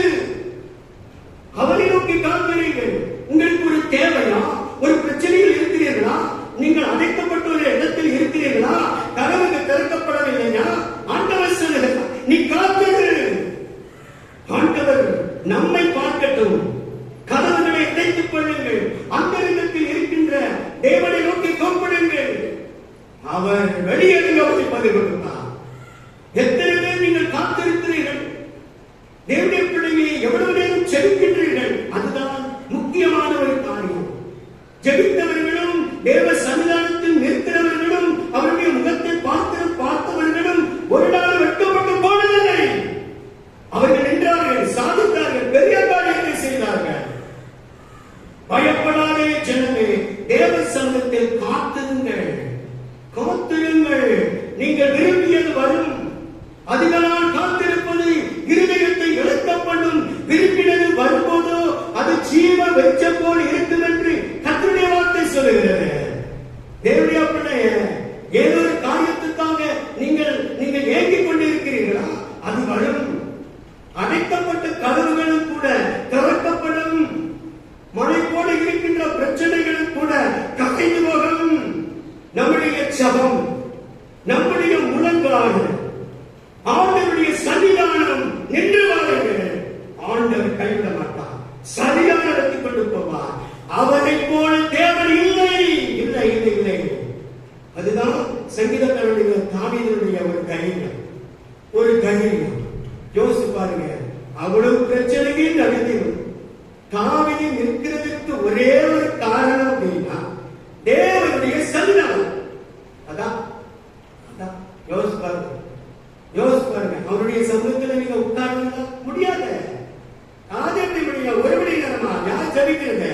அவனை நோக்கி காத்திருங்கள். உங்களுக்கு ஒரு தேவையா? ஒரு பிரச்சனையில் இருக்கிறீர்களா? நீங்கள் அடைக்கப்பட்ட ஒரு இடத்தில் இருக்கிறீர்களா? கதவுக்கு திறக்கப்படவில்லையா? ஆண்டவர் சொல்லுகிறார், நீ காத்திரு. ஆண்டவர் நம்மை பார்க்கட்டும். கதவுகளை அடைத்துக் கொள்ளுங்கள். அந்த இடத்தில் இருக்கின்ற தேவனை நோக்கி கூப்பிடுங்கள். அவர் வெளியேறுங்க பதில் கொடுத்தார். எத்தனை பேர் நீங்கள் காத்திருக்கிறீர்கள்? தேவனுடைய பிள்ளையை எவ்வளவு நேரம் ஜெபிக்கின்றீர்கள்? அதுதான் முக்கியமான ஒரு காரியம். ஜெபித்தவர்களும் தேவ சன்னிதானத்தில் நிற்கிறவர்களும் அவருடைய முகத்தை பார்த்தவர்களும் ஒரு நாள் வெட்கப்பட்டு போனதில்லை. அவர்கள் நின்றார்கள், சாதித்தார்கள், பெரிய காரியத்தை செய்தார்கள். பயப்படாதே ஜனமே, தேவ சமூகத்தில் காத்திருங்கள். நீங்கள் விரும்பியது வரும். அதிக நாள் காத்திருப்பது இருதயத்தை இழக்கப்படும். விரும்பினது வரும்போதோ அது ஜீவ வெச்ச போல் இருக்கும் என்று கர்த்தருடைய வார்த்தை சொல்லுகிறது. தேவனுடைய பிள்ளையே, ஏதோ ஒரு காரியத்துக்காக நீங்கள் ஏங்கிக் கொண்டிருக்கிறீர்களா? அது வரும். அடைக்கப்பட்ட கதவுகளும் கூட திறக்கப்படும். மழை போல இருக்கின்ற பிரச்சனைகளும் கூட கரைந்து போகும். நம்முடைய ஜெபம், நம்முடைய முழங்கால், ஆண்டவருடைய சன்னிதானம் நின்று வாருங்கள். ஆண்டவர் கைவிட மாட்டார். சரியாக நடத்தி கொண்டு போவார். அவரை போல தேவன் இல்லை. அதுதான் சங்கீதக்காரனுடைய தாவீதுடைய ஒரு தைரியம். யோசிச்சு பாருங்க. அவ்வளவு பிரச்சனைகள் நடந்தது. தாவீது நிற்கிறதுக்கு ஒரே ஒரு காரணம் அப்படின்னா தேவனுடைய சன்னிதானம். அதான் யோசிச்சு பாருங்க. அவருடைய சமூகத்தில் நீங்க உட்கார்ந்து முடியாது. அது எப்படி முடியும்? ஒரு மணி நேரமா யார் ஜபிக்கிறது?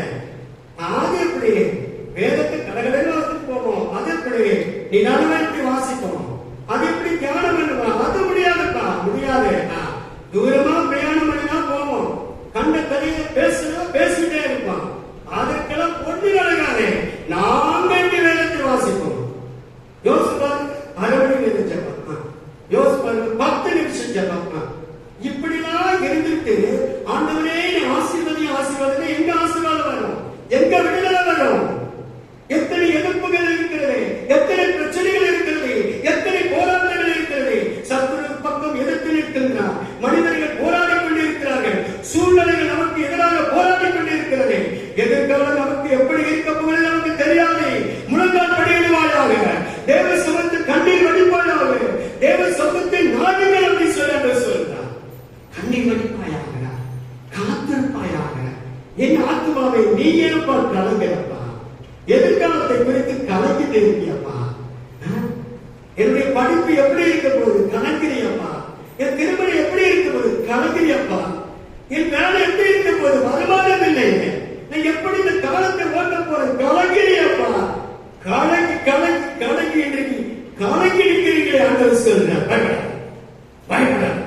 அது எப்படி? வேதத்தை கடகடன்னு வாசிட்டு போவோம். அது எப்படி நிதானமாட்டி வாசிப்போம்? அது எப்படி தியானம் பண்ணுவோம்? அது முடியாதுப்பா, முடியாது. தூரமா பிரயாணம் பண்ணினா போவோம். கண்ட கதையை பேசிட்டே இருப்போம். அதற்கெல்லாம் பொண்ணு நடக்காது. நாம் வேண்டிய வேதத்தை வாசிப்போம். கலங்குங்கள் அப்படி சொல்றார். கண்ணீர் வடிப்பாயாக, காத்திருப்பாயாக. என் ஆத்துமாவை நீ ஏற்பா கலங்கிறப்பா, எதிர்காலத்தை குறித்து கலங்கிட்டு இருக்கியப்பா. என்னுடைய படிப்பு எப்படி இருக்க போது கலங்கிறியப்பா, என் திருமணம் எப்படி இருக்க போது கலங்கிறியப்பா, என் வேலை எப்படி இருக்க போது வருமானம் இல்லை, நான் எப்படி இந்த காலத்தை ஓட்ட போறேன் கலங்கிறியப்பா. கலங்கி கலங்கி கலங்கி இன்றைக்கு கலங்கி நிற்கிறீங்களே ஆண்டவர் சொல்றார். பயப்படாது,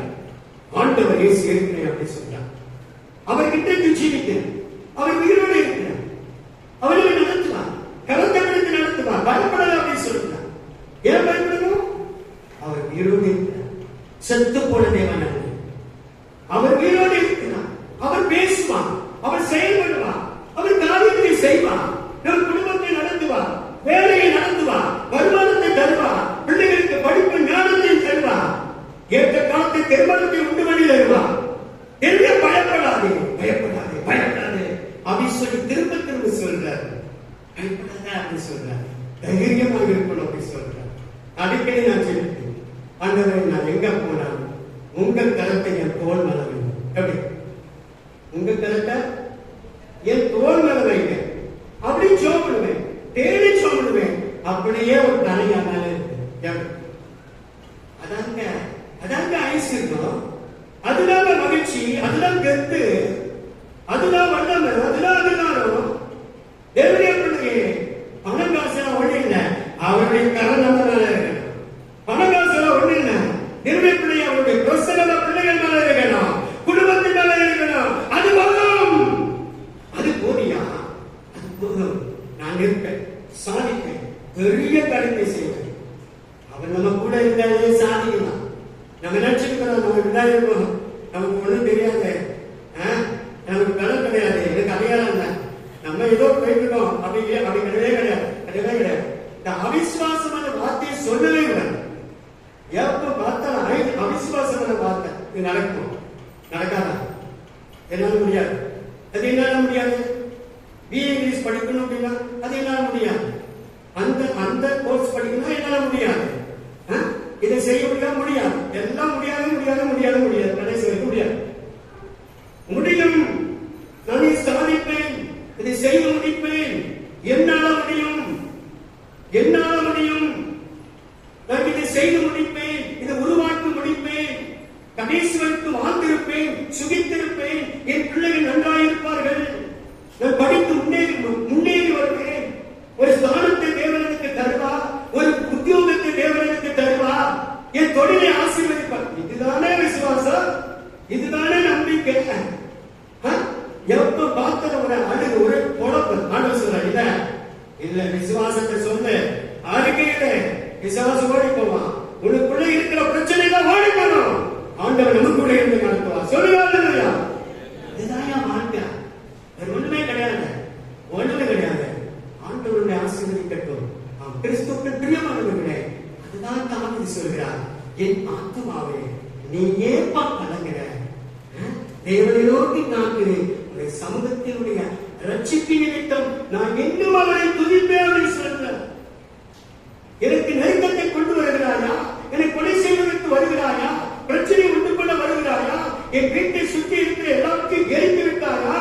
ஆண்டவர் இயேசு இருக்கிறேன் அப்படி சொல்றார். அவர்கிட்ட ஜீவிக்கிறேன், அவர் உயிரோடு இருக்கிறார், அவர்களை நடத்துவார், கலந்த பிடித்து நடத்துவார். பயப்படாது அப்படி சொல்றார். ஏன் பயப்படணும்? அவர் உயிரோடு இருக்கிறார். செத்து போன தேவன் அல்ல, அவர் உயிரோடு இருக்கிறார். அவர் பேசுவார், அவர் செயல்படுவார், அவர் காரியத்தை செய்வார், நம் குடும்பத்தை நடத்துவார், வேலையை நடத்துவார், வருமானத்தை தருவார், பிள்ளைகளுக்கு படிப்பு ஞானத்தை தருவார், ஏற்ற காலத்தை திருமணத்தை உண்டு பண்ணி தருவார். என்ன பயப்படாதே, பயப்படாதே, பயப்படாதே அப்படி சொல்லி திரும்ப திரும்ப சொல்றார். பயப்படாத அப்படி சொல்றார். தைரியமாக இருக்கணும் அப்படி சொல்றார். அடிக்கடி நான் சொல்லிட்டேன், ஆண்டவரே நான் எங்க போனாலும் உங்கள் கரத்தை என் தோல் மேல வைங்க. எப்படி? உங்க கரத்தை என் தோல் மேல வைங்க. அப்படி சோப்பிடுவேன், தேடி சோப்பிடுவேன். அப்படியே ஒரு தலையா மேல இருக்கு. அதாங்க அதாங்க ஐஸ்வர்யம், அதுதான் மகிழ்ச்சி, அதுதான் கெத்து, அதுதான் வல்லமை, அதுதான் அதிகாரம். தேவனுடைய பிள்ளையே, பணம் காசுலாம் ஒண்ணு இல்லை, அவருடைய கரம் நம்ம மேல இருக்கணும். பணம் காசுலாம் ஒண்ணு இல்லை, தேவனுடைய பிள்ளை அவருடைய பிரசன்ன பிள்ளைகள் மேல இருக்கணும், குடும்பத்தின் மேல இருக்கணும். அது போதும், அது போதியா? அது போதும். நான் இருப்பேன், சாதிப்பேன், பெரிய காரியத்தை செய்வேன். அவர் நம்ம கூட இருந்தாலே சாதிக்கலாம். நம்ம நினைச்சுக்கிறோம் நம்ம விடாயிருக்கோம், நமக்கு ஒண்ணும் தெரியாது, நமக்கு பலம் கிடையாது, எனக்கு அடையாளம் இல்லை, நம்ம ஏதோ போயிட்டுருக்கோம் அப்படி கிடையவே கிடையாது, கிடையவே கிடையாது. இந்த அவிசுவாசமான வார்த்தையை சொல்லவே கூடாது. எப்ப பார்த்தாலும் அவிசுவாசமான வார்த்தை இது நடக்கும், நடக்காதா? என்னால முடியாது, அது என்னால முடியாது. பிஏ இங்கிலீஷ் படிக்கணும் அப்படின்னா அது என்னால முடியாது. அந்த கோர்ஸ் படிக்கணும் என்னால முடியாது. இதை செய்ய முடியாது, எல்லாம் முடியாது முடியாது முடியாது முடியாது, கடைசி வரைக்கும் முடியாது. முடியும், நான் சாதிப்பேன், இதை செய்து முடிப்பேன், என்னால முடியும், என்னால முடியும், நான் இதை செய்து முடிப்பேன், இதை உருவாக்கி முடிப்பேன், கடைசி வரைக்கும் வாழ்ந்திருப்பேன், சுகித்திருப்பேன், என் பிள்ளைகள் நன்றாயிருப்பார்கள், நான் படித்து முன்னேறி வருவேன், ஒரு ஸ்தானத்தை தேவனுக்கு தருவா, ஒரு உத்தியோகத்தை தேவனுக்கு தருவா, என் தொழிலை ஆசீர்வதிப்பார். இதுதானே விசுவாசம், இதுதானே நம்பிக்கை. எப்ப பார்த்த ஒரு அழுகு ஒரு குழப்பம் ஆண்டவர் சொல்ற இல்ல விசுவாசத்தை சொல்லு, அறிக்கையில விசுவாசம் ஓடி போவான். உனக்குள்ள இருக்கிற பிரச்சனை தான் ஓடி போனோம், ஆண்டவர் நமக்குள்ள இருந்து நடத்துவார். சொல்லுவாங்க, இதுதான் வாழ்க்கை, ஒண்ணுமே கிடையாது, ஒண்ணுமே கிடையாது. ஆண்டவருடைய ஆசீர்வதிக்கட்டும். கிறிஸ்துவுக்கு பிரியமானவர்களே, அதுதான் தாவீது சொல்கிறார், என் ஆத்துமாவே நீ ஏப்பா கலங்குற, தேவனை நோக்கி காக்கிறேன், உடைய சமூகத்தினுடைய ரட்சிப்பின் நிமித்தம் நான் இன்னும் அவரை துதிப்பேன் சொல்றார். எனக்கு நெருக்கத்தை கொண்டு வருகிறாயா, என்னை கொலை செய்வதற்கு வருகிறாயா, பிரச்சனை உண்டு கொள்ள வருகிறாயா, என் வீட்டை சுற்றி இருக்கிற எல்லாத்தையும் எரித்து விட்டாயா,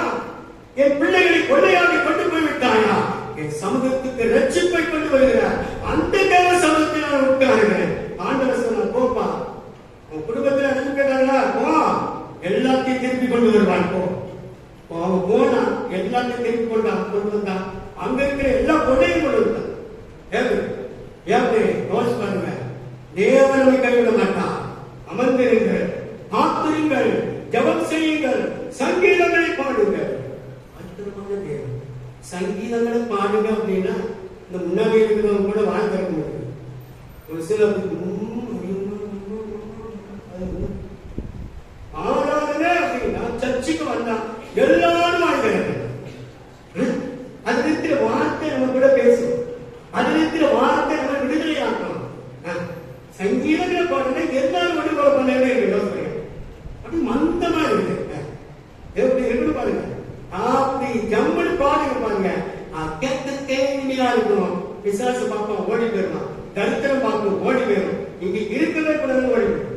என் பிள்ளைகளை கொள்ளையாக கொண்டு போய்விட்டாயா, என் சமூகத்துக்கு ரட்சிப்பை கொண்டு வருகிறார். அந்த தேவ சமூகத்தில் நான் உட்காருகிறேன். ஆண்டவர் சொன்னார், போப்பா, உன் குடும்பத்தில் அனுப்பிட்டாங்களா, போ, எல்லாத்தையும் திருப்பி கொண்டு வருவான். போனா எல்லாத்தையும் திருப்பி கொண்டு வந்தான். அங்க இருக்கிற எல்லா பொண்ணையும் கொண்டு வந்தான். யோசிச்சு பாருங்க, தேவனை கைவிட மாட்டான். அமர்ந்திருங்கள், காத்திருங்கள், ஜெபம் செய்யுங்கள், சங்கீதங்களை பாடுங்கள். அற்புதமான தேவன். சங்கீதங்களை பாடுங்க அப்படின்னா இந்த முன்னாடி இருக்கிறவங்க கூட வாழ் தர முடியும். ஒரு சில ஆராதனை அப்படின்னா சர்ச்சுக்கு வந்தா எல்லாரும் வாழ்கிறாங்க. அது இருக்கிற வார்த்தை நம்ம கூட பேசும், அது இருக்கிற வார்த்தை நம்ம விடுதலை ஆக்கணும். சங்கீதங்களை பாடுங்க எல்லாரும் வழிபாடு பண்ணவே யோசனை அப்படி மந்தமா இருக்கு. எப்படி பாருங்க, அப்படி ஜம்மனு பாடுங்க பாருங்க, கேட்க தேவையா இருக்கணும். பிசாசு பார்ப்போம் ஓடி போயிடுவான், தரித்திரம் பார்ப்போம் ஓடி போயிடும், இங்க இருக்கவே கூடாது ஓடி போயிடும்.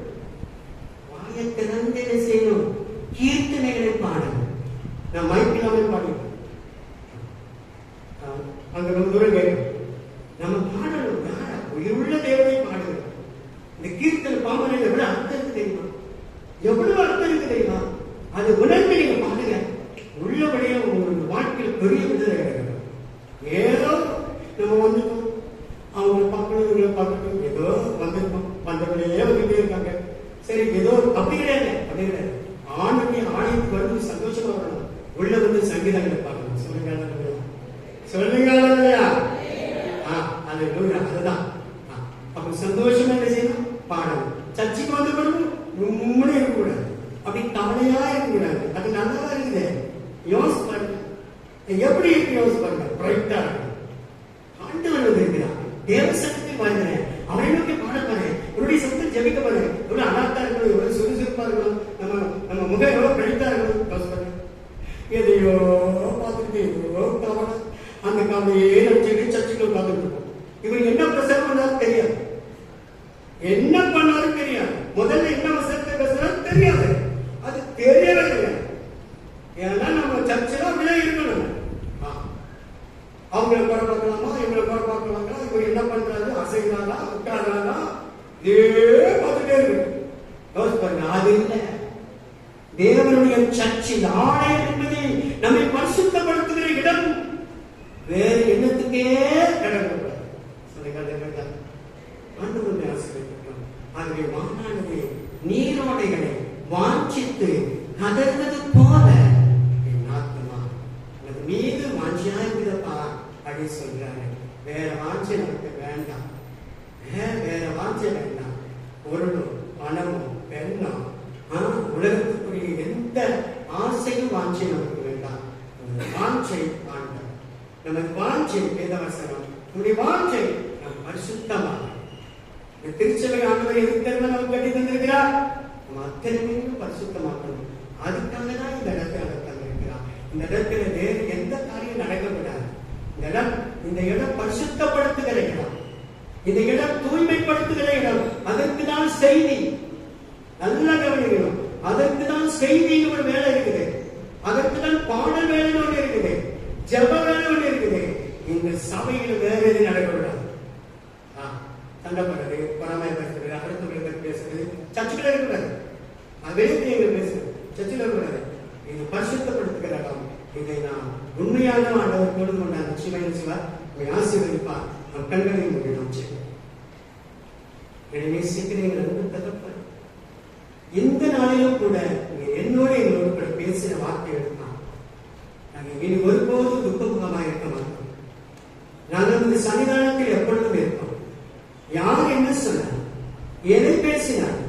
அப்ப சந்தோஷமா என்ன செய்யணும்? பாடணும். சர்ச்சுக்கு வந்த பிறகு உண்மையே இருக்கக்கூடாது, அப்படி கவலையா இருக்கக்கூடாது. அது நல்லா இருக்குது. யோசி பண்ணுங்க, எப்படி இருக்கு யோசி பண்ணுங்க. பிரைட்டா இருக்கு. ஆண்டவர் இருக்கிறார். தேவசனத்தில் வாழ்கிறேன், அவனை நோக்கி பாட போறேன், என்னுடைய சத்தம் ஜெபிக்க போறேன். எவ்வளவு அழகா இருக்கணும், எவ்வளவு சுறுசுறுப்பா இருக்கணும், நம்ம முகம் எவ்வளவு பிரைட்டா இருக்கணும். யோசி பண்ணுங்க. எதையோ பார்த்துட்டு எவ்வளோ கவலை, அந்த கவலையே நினைச்சுட்டு சர்ச்சுக்கு உட்கார்ந்துட்டு இருக்கோம். இவர் என்ன பிரசங்கம் பண்ணாலும் தெரியாது, என்ன பண்ணாலும் தெரியாது, முதல்ல என்ன வசனத்தை பேசுறாலும் தெரியாது. அது தெரியவே இல்லை. ஏன்னா நம்ம சர்ச்சில் அப்படியே இருக்கணும். அவங்களை குறை பார்க்கலாமா, இவங்களை குறை பார்க்கலாமா, இவர் என்ன பண்றாரு, அசைகிறாரா, உட்கார்றாரா, இதே பார்த்துட்டே இருக்கு. அது இல்லை. தேவனுடைய சர்ச்சில் ஆலயம் என்பது நம்மை பரிசுத்தப்படுத்துகிற இடம். வேறு எண்ணத்துக்கே கடந்து ஆண்டவருடைய ஆசீர்வாதம். ஆகவே வானானது நீரோடைகளை வாஞ்சித்து கதர்வது போல என் ஆத்மா எனது மீது வாஞ்சியா இருக்கிறப்பா அப்படின்னு சொல்றாரு. வேற வாஞ்சை நமக்கு வேண்டாம், வேற வாஞ்சை வேண்டாம். பொருளும் பணமும் பெண்ணும் உலகத்துக்குரிய எந்த ஆசையும் வாஞ்சை நமக்கு வேண்டாம். வாஞ்சை ஆண்டவர் நமக்கு வாஞ்சை வேதவசனம். நம்முடைய வாஞ்சை நம் பரிசுத்தமாக திருச்சபை ஆண்டவர் எதிர்த்து நமக்கு கட்டி தந்திருக்கிறார். நம்ம அத்தனை பேரும் பரிசுத்தமாக்கணும். அதுக்காக தான் இந்த இடத்தை அவர் தந்திருக்கிறார். இந்த இடத்துல வேறு எந்த காரியம் நடக்கப்படாது. இந்த இடம் பரிசுத்தப்படுத்துகிற இடம், இந்த இடம் தூய்மைப்படுத்துகிற இடம். அதற்கு தான் செய்தி, நல்லா கவனிக்கணும். அதற்கு தான் செய்தின்னு ஒரு வேலை இருக்குது, அதற்கு தான் பாடல் வேலைன்னு ஒன்று இருக்குது, ஜப வேலை ஒன்று இருக்குது. இந்த சபையில வேற எது நடக்கக்கூடாது. சண்டைப்படுறது, பொறாமை பேசுறது, அடுத்தவங்களுக்கு பேசுறது சர்ச்சுக்குள்ள இருக்கக்கூடாது. வெளியே பேசுறது சர்ச்சில் இருக்கக்கூடாது. இது பரிசுத்தப்படுத்துகிற இடம். இதை நாம் உண்மையாக ஆண்டவர் கொண்டு கொண்டார். நிச்சயமாக சிவார் ஆசீர்வதிப்பார். நம் கண்களையும் மூடி நாம் செய்வோம். எனவே சீக்கிரம் தகப்பன், இந்த நாளிலும் கூட என்னோட எங்களோடு கூட பேசின வார்த்தை எடுத்தான். நாங்கள் இனி ஒருபோதும் துக்கமுகமாக இருக்க மாட்டோம். நாங்கள் இந்த சன்னிதானத்தில் எப்பொழுதும் இருப்போம். யார் என்ன சொன்னார், எதை பேசினார்,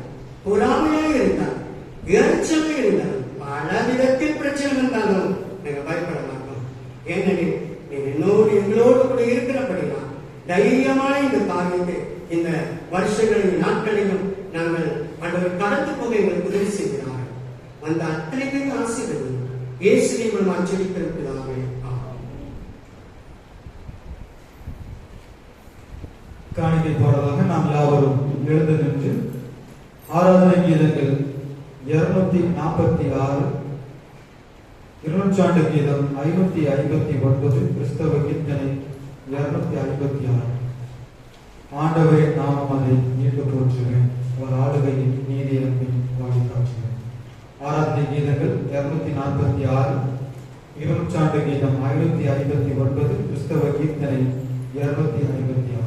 பொறாமையாக இருந்தார், இறைச்சலாக இருந்தார், பல விதத்தில் பிரச்சனை இருந்தாலும் நாங்கள் பயப்பட மாட்டோம். ஏனெனில் நீங்க எங்களோடு கூட இருக்கிறபடினா தைரியமான இந்த காரியத்தை இந்த வருஷங்களின் நாட்களிலும் நாங்கள் ஆண்டவர் கடந்து போக எங்களுக்கு உதவி செய்கிறார்கள். அந்த அத்தனை பேரும் ஆசீர்வதி இயேசுவின் மூலம் ஜெபிக்கிறோம். காணிக்கை போறதாக நாம் யாவரும் எழுந்து நின்று ஆராதனை கீதங்கள் 246, இருநூற்றாண்டு கீதம் 559, கிறிஸ்தவ கீர்த்தனை 256. ஆண்டவரே நாமம் அதை மீண்டு போற்றுவேன், அவர் ஆளுகையின் நீதி அன்பை வாழி காற்றுவேன். ஆராதனை கீதங்கள் 246, இருநூற்றாண்டு கீதம் 559, கிறிஸ்தவ கீர்த்தனை 256.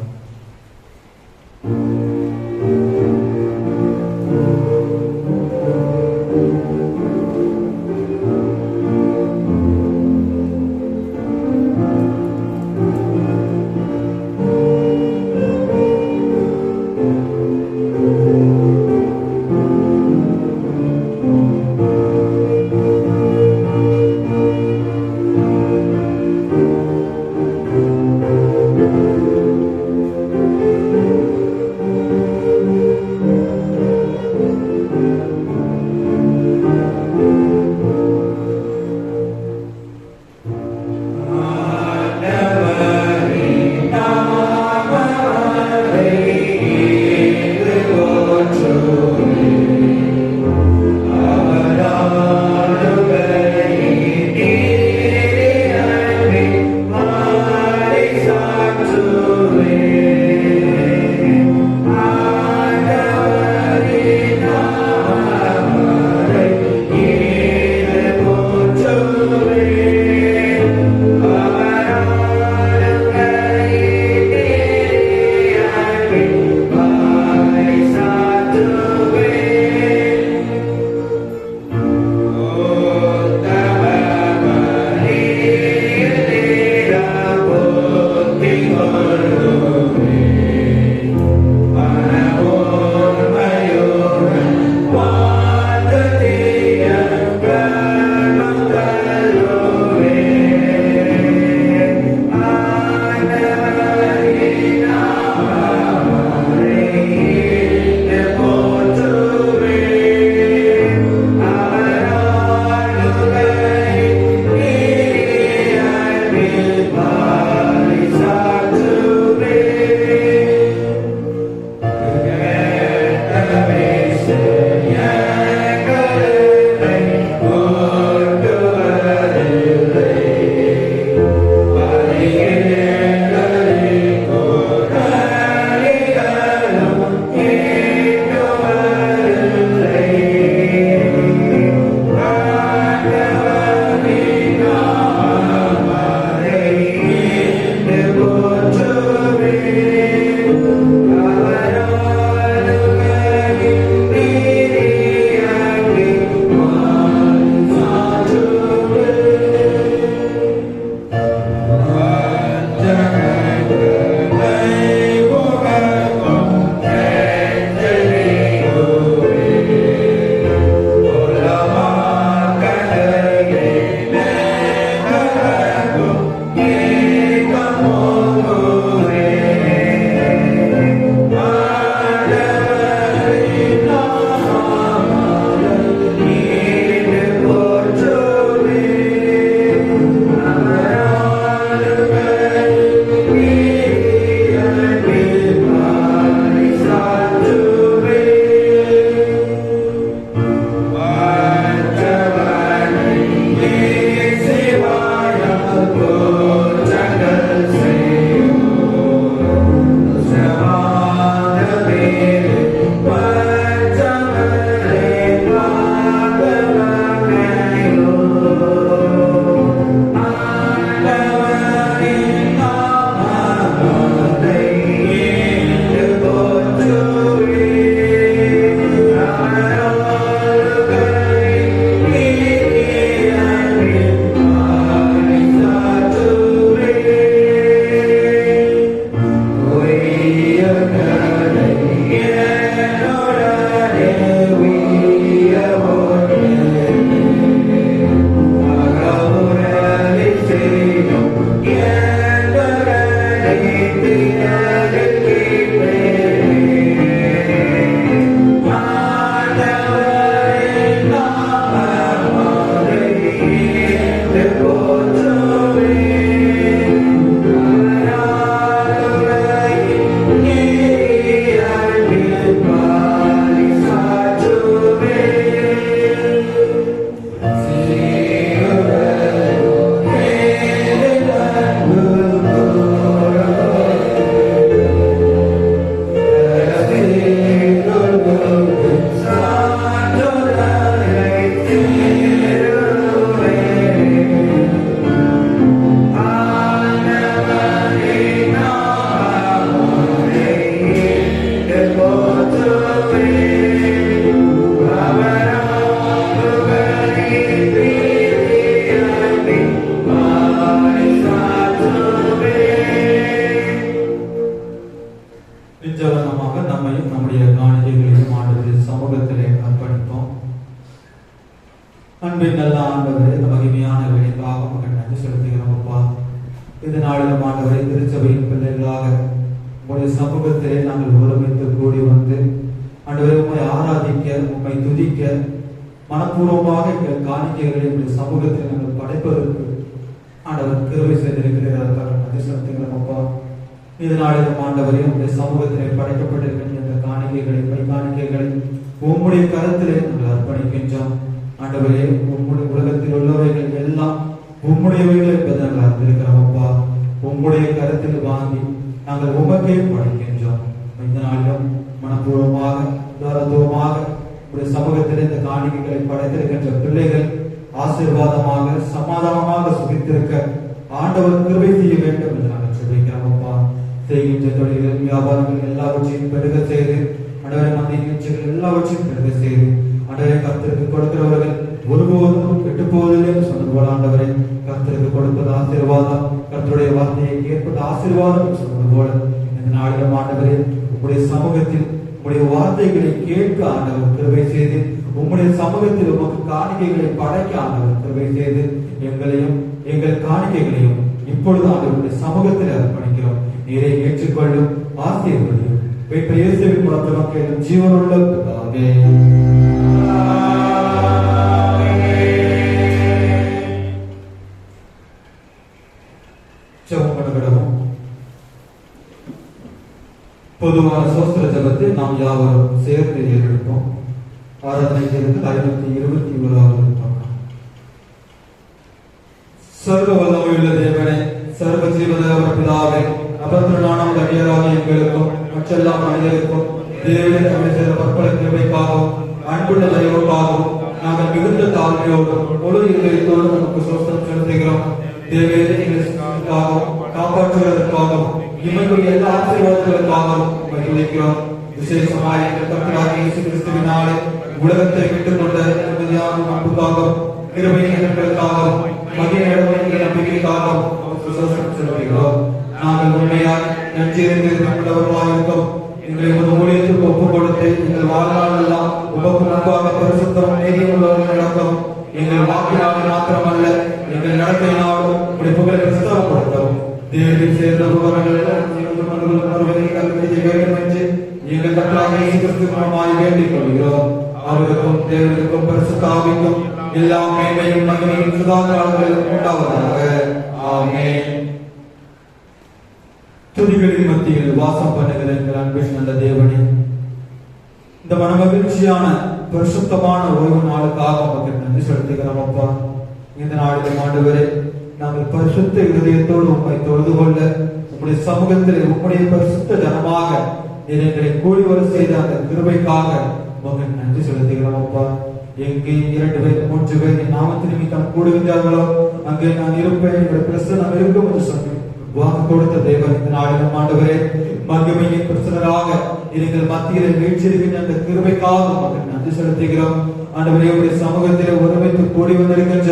மூலமாக நம்மையும் நம்முடைய காணிக்கைகளையும் ஆண்டவருடைய சமூகத்திலே அர்ப்பணிப்போம். அன்பின் நல்ல ஆண்டவரே, இந்த மகிமையான வேலைக்காக மக்கள் நன்றி செலுத்துகிறோம் அப்பா. இந்த நாளிலும் ஆண்டவரை திருச்சபையின் பிள்ளைகளாக உங்களுடைய சமூகத்திலே நாங்கள் ஒருமித்து கூடி வந்து ஆண்டவரை உண்மை ஆராதிக்க, உண்மை துதிக்க, மனப்பூர்வமாக எங்கள் காணிக்கைகளை உங்களுடைய சமூகத்தில் நாங்கள் படைப்பதற்கு ஆண்டவர் கிருபை செய்திருக்கிறதற்காக நன்றி செலுத்துகிறோம் அப்பா. இந்த நாளிலும் ஆண்டவரே, உங்களுடைய சமூகத்திலே படைக்கப்பட்டிருக்கின்ற இந்த காணிக்கைகளை, பை காணிக்கைகளை உம்முடைய கரத்திலே நாங்கள் அர்ப்பணிக்கின்றோம். ஆண்டவரே, உம்முடைய உலகத்தில் உள்ளவைகள் எல்லாம் உம்முடையவைகள் என்பதை நாங்கள் அறிந்திருக்கிறோம் அப்பா. உம்முடைய கருத்தில் வாங்கி நாங்கள் உமக்கே படைக்கின்றோம். இந்த நாளிலும் மனப்பூர்வமாக, தாராளமாக உடைய சமூகத்தில் இந்த காணிக்கைகளை படைத்திருக்கின்ற பிள்ளைகள் ஆசீர்வாதமாக, சமாதானமாக சுகித்திருக்க ஆண்டவர் கிருபை செய்ய வேண்டும் என்று நாங்கள் சொல்லிக்கிறோம் அப்பா. செய்கின்ற தொழில்கள், வியாபாரங்கள் எல்லாவற்றையும் பெருக செய்து, ஆண்டவரை மத்திய நிகழ்ச்சிகள் எல்லாவற்றையும் பெருக செய்து, ஆண்டவரை கர்த்தருக்கு கொடுக்கிறவர்கள் ஒருபோதும் கெட்டு போவதில்லை சொன்னது போல ஆண்டவரை கர்த்தருக்கு கொடுப்பது ஆசீர்வாதம், கர்த்தருடைய வார்த்தையை கேட்பது ஆசீர்வாதம் சொன்னது போல இந்த நாளிலும் ஆண்டவரே, உங்களுடைய சமூகத்தில் உங்களுடைய வார்த்தைகளை கேட்க ஆண்டவர் கிருபை செய்து, உங்களுடைய சமூகத்தில் உமக்கு காணிக்கைகளை படைக்க ஆண்டவர் கிருபை செய்து, எங்களையும் எங்கள் காணிக்கைகளையும் இப்பொழுது ஆண்டவருடைய சமூகத்தில் அர்ப்பணிக்கிறோம். நீரை ஏற்றுக்கொள்ளும், ஆசீர்வதியும். இயேசுவின் மூலமாக கேளும் ஜீவனுள்ள பிதாவே. பொதுவான சோஸ்திர ஜபத்தை நாம் யாவரும் சேர்ந்து ஏறெடுப்போம். ஆராதனை செய்வது 521வது பக்கம். சர்வ வல்லமையுள்ள தேவனே, சர்வ ஜீவதேவ பிதாவே, அபத்திரனான அடியாராக எங்களுக்கும் மற்றெல்லா மனிதருக்கும் தேவனை தமிழ் செய்த பற்பல கிருபைக்காகவும் அன்புள்ள தயவுக்காகவும் நாங்கள் மிகுந்த தாழ்மையோடும் முழு இதயத்தோடு நமக்கு சோஸ்திரம் செலுத்துகிறோம். தேவையை எங்களுக்காகவும் காப்பாற்றுவதற்காகவும் இவர்கள் எல்லா ஆசீர்வாதங்களுக்காகவும் மகிழ்கிறோம். விசேஷமாய் எங்கள் கர்த்தராகிய இயேசு கிறிஸ்துவினாலே உலகத்தை விட்டுக் கொண்ட உறுதியான அன்புக்காகவும் கிருபைகளுக்காகவும் மகிழ்ச்சியான நம்பிக்கைக்காகவும் விசுவாசம் செலுத்துகிறோம். நாங்கள் உண்மையாய் நன்றியுள்ளவர்களாயிருக்கோம். எங்களை ஒரு ஊழியத்துக்கு ஒப்புக் கொடுத்து எங்கள் வாழ்நாள் எல்லாம் உமக்கு முன்பாக பரிசுத்தம் நீதியுள்ளவர்கள் நடக்கும். எங்கள் வாக்கினாலும் மாத்திரமல்ல, எங்கள் நடத்தையினாலும் உடைய புகழை பிரஸ்தாபப்படுத்தவும். தேவனில் சேர்ந்த உபகரணங்கள் வேண்டும் என்று எங்கள் கர்த்தராகிய இயேசு கிறிஸ்து மூலமாய் வேண்டிக் கொள்கிறோம். அவருக்கும் தேவனுக்கும் பரிசுத்த ஆவிக்கும் எல்லா மேன்மையும் மகிமையும் சதா காலங்களிலும் உண்டாவதாக. ஆமென். துதிகளின் மத்தியில் வாசம் பண்ணுகிற எங்கள் அன்பின் நல்ல தேவனே, இந்த மனமகிழ்ச்சியான பரிசுத்தமான ஓய்வு நாளுக்காக மக்கள் நன்றி செலுத்துகிறோம் அப்பா. இந்த நாளிலும் ஆண்டவரே, நாங்கள் பரிசுத்த இருதயத்தோடு உம்மை தொழுது கொள்ள உங்களுடைய சமூகத்தில் உம்முடைய பரிசுத்த ஜனமாக எங்களை கூடி வர செய்த அந்த கிருபைக்காக மக்கள் நன்றி செலுத்துகிறோம் அப்பா. எங்கே 2 பேர் 3 பேர் என் நாமத்தின் நிமித்தம் கூடுகின்றார்களோ அங்கே நான் இருப்பேன், என்னுடைய பிரசன்னம் இருக்கும் என்று சொல்லி வாக்கு கொடுத்த தேவன் இந்த நாளிலும் ஆண்டவரே, மகிமையின் பிரசனராக எங்கள் மத்தியில் வீழ்ச்சியிருக்கின்ற அந்த கிருபைக்காக மக்கள் நன்றி செலுத்துகிறோம். ஆண்டவரே, உடைய சமூகத்தில் ஒருமித்து கூடி வந்திருக்கின்ற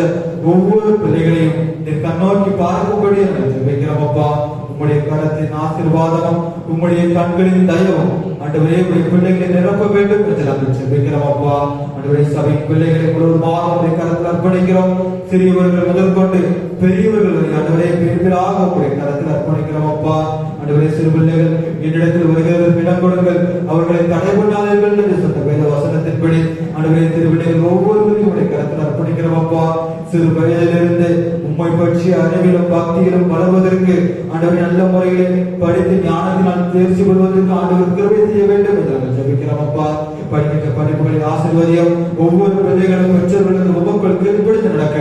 ஒவ்வொரு பிள்ளைகளையும் கண்ணோக்கி பார்க்கும்படி வைக்கிறோம் அப்பா. உம்முடைய கரத்தின் ஆசீர்வாதமும் உம்முடைய கண்களின் தயவும் ஆண்டவரே உடைய பிள்ளைகளை நிரப்ப வேண்டும் என்று நாங்கள் செபிக்கிறோம் அப்பா. ஆண்டவரே, சபை பிள்ளைகளை முழுவதுமாக உடைய கரத்தில் அர்ப்பணிக்கிறோம். சிறியவர்கள் முதற்கொண்டு பெரியவர்கள் ஆண்டவரே பெரியவர்களாக உடைய கரத்தில் அர்ப்பணிக்கிறோம் அப்பா. ஆண்டவரே, சிறு பிள்ளைகள் என்னிடத்தில் வருகிறதற்கு இடம் கொடுங்கள், அவர்களை தடை பண்ணாதீர்கள் என்று சொன்ன வேத வசனத்தின்படி ஆண்டவரே திருவிளைகள் ஒவ்வொருவரையும் உடைய கரத்தில் அர்ப்பணிக்கிறோம் அப்பா. சிறு வயதிலிருந்து உம்மை பற்றி அறிவிலும் பக்தியிலும் வளர்வதற்கு ஆண்டவரை நல்ல முறையில் படித்து ஞானத்தினால் தேர்ச்சி கொள்வதற்கு ஆண்டவர் கிருபை செய்ய வேண்டும் என்று நாங்கள் ஜெபிக்கிறோம் அப்பா. படிக்கின்ற படிப்புகளை ஆசீர்வதியும். ஒவ்வொரு பிள்ளைகளும் பெற்றோர்களுக்கு உமக்குள் கீழ்ப்படிந்து நடக்க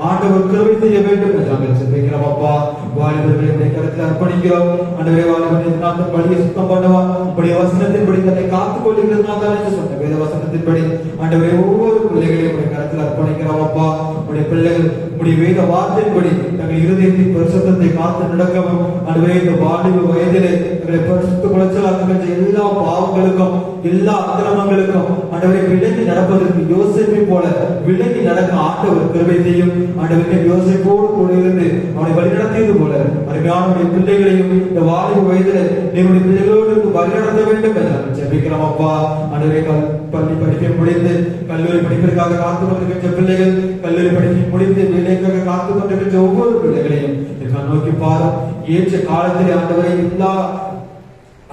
ஆண்டவர் கிருபை செய்ய வேண்டும் என்று நாங்கள் ஜெபிக்கிறோம் அப்பா. வாலிபர்களை கருத்தில் அர்ப்பணிக்கிறோம். ஆண்டவரே, வாலிபர்கள் பள்ளியை சுத்தம் பண்ணுவான் உடைய வசனத்தின்படி தன்னை காத்துக் கொள்ளுகிறது சொன்ன வேத வசனத்தின்படி ஆண்டவரே ஒவ்வொரு பிள்ளைகளையும் உடைய கருத்தில் அர்ப்பணிக்கிறோம் அப்பா. உடைய பிள்ளைகள் உடைய வேத வார்த்தையின்படி தங்கள் இருதயத்தின் பரிசுத்தத்தை காத்து நடக்கவும் ஆண்டவரே இந்த வாலிப வயதிலே எங்களை பரிசுத்த குலைச்சலாக்குகின்ற எல்லா பாவங்களுக்கும் எல்லா அக்கிரமங்களுக்கும் ஆண்டவரை விலகி நடப்பதற்கு யோசேப்பை போல விலகி நடக்க ஆண்டவர் கிருபை செய்யும். ஆண்டவரே யோசேப்போடு கூட இருந்து அவனை வழிநடத்தியது போல அருமையான பிள்ளைகளையும் இந்த வாலிப வயதிலே என்னுடைய பிள்ளைகளோடு வழிநடத்த வேண்டும் என்று ஜெபிக்கிறோம் அப்பா. ஆண்டவரே பள்ளி படிப்பை முடிந்து கல்லூரி படிப்பிற்காக காத்து கொண்டிருக்கின்ற பிள்ளைகள், கல்லூரி படிப்பை முடிந்து வேலைக்காக காத்து கொண்டிருக்கின்ற ஒவ்வொரு பிள்ளைகளையும் நோக்கி பாரு. ஏற்ற காலத்திலே ஆண்டவரை எல்லா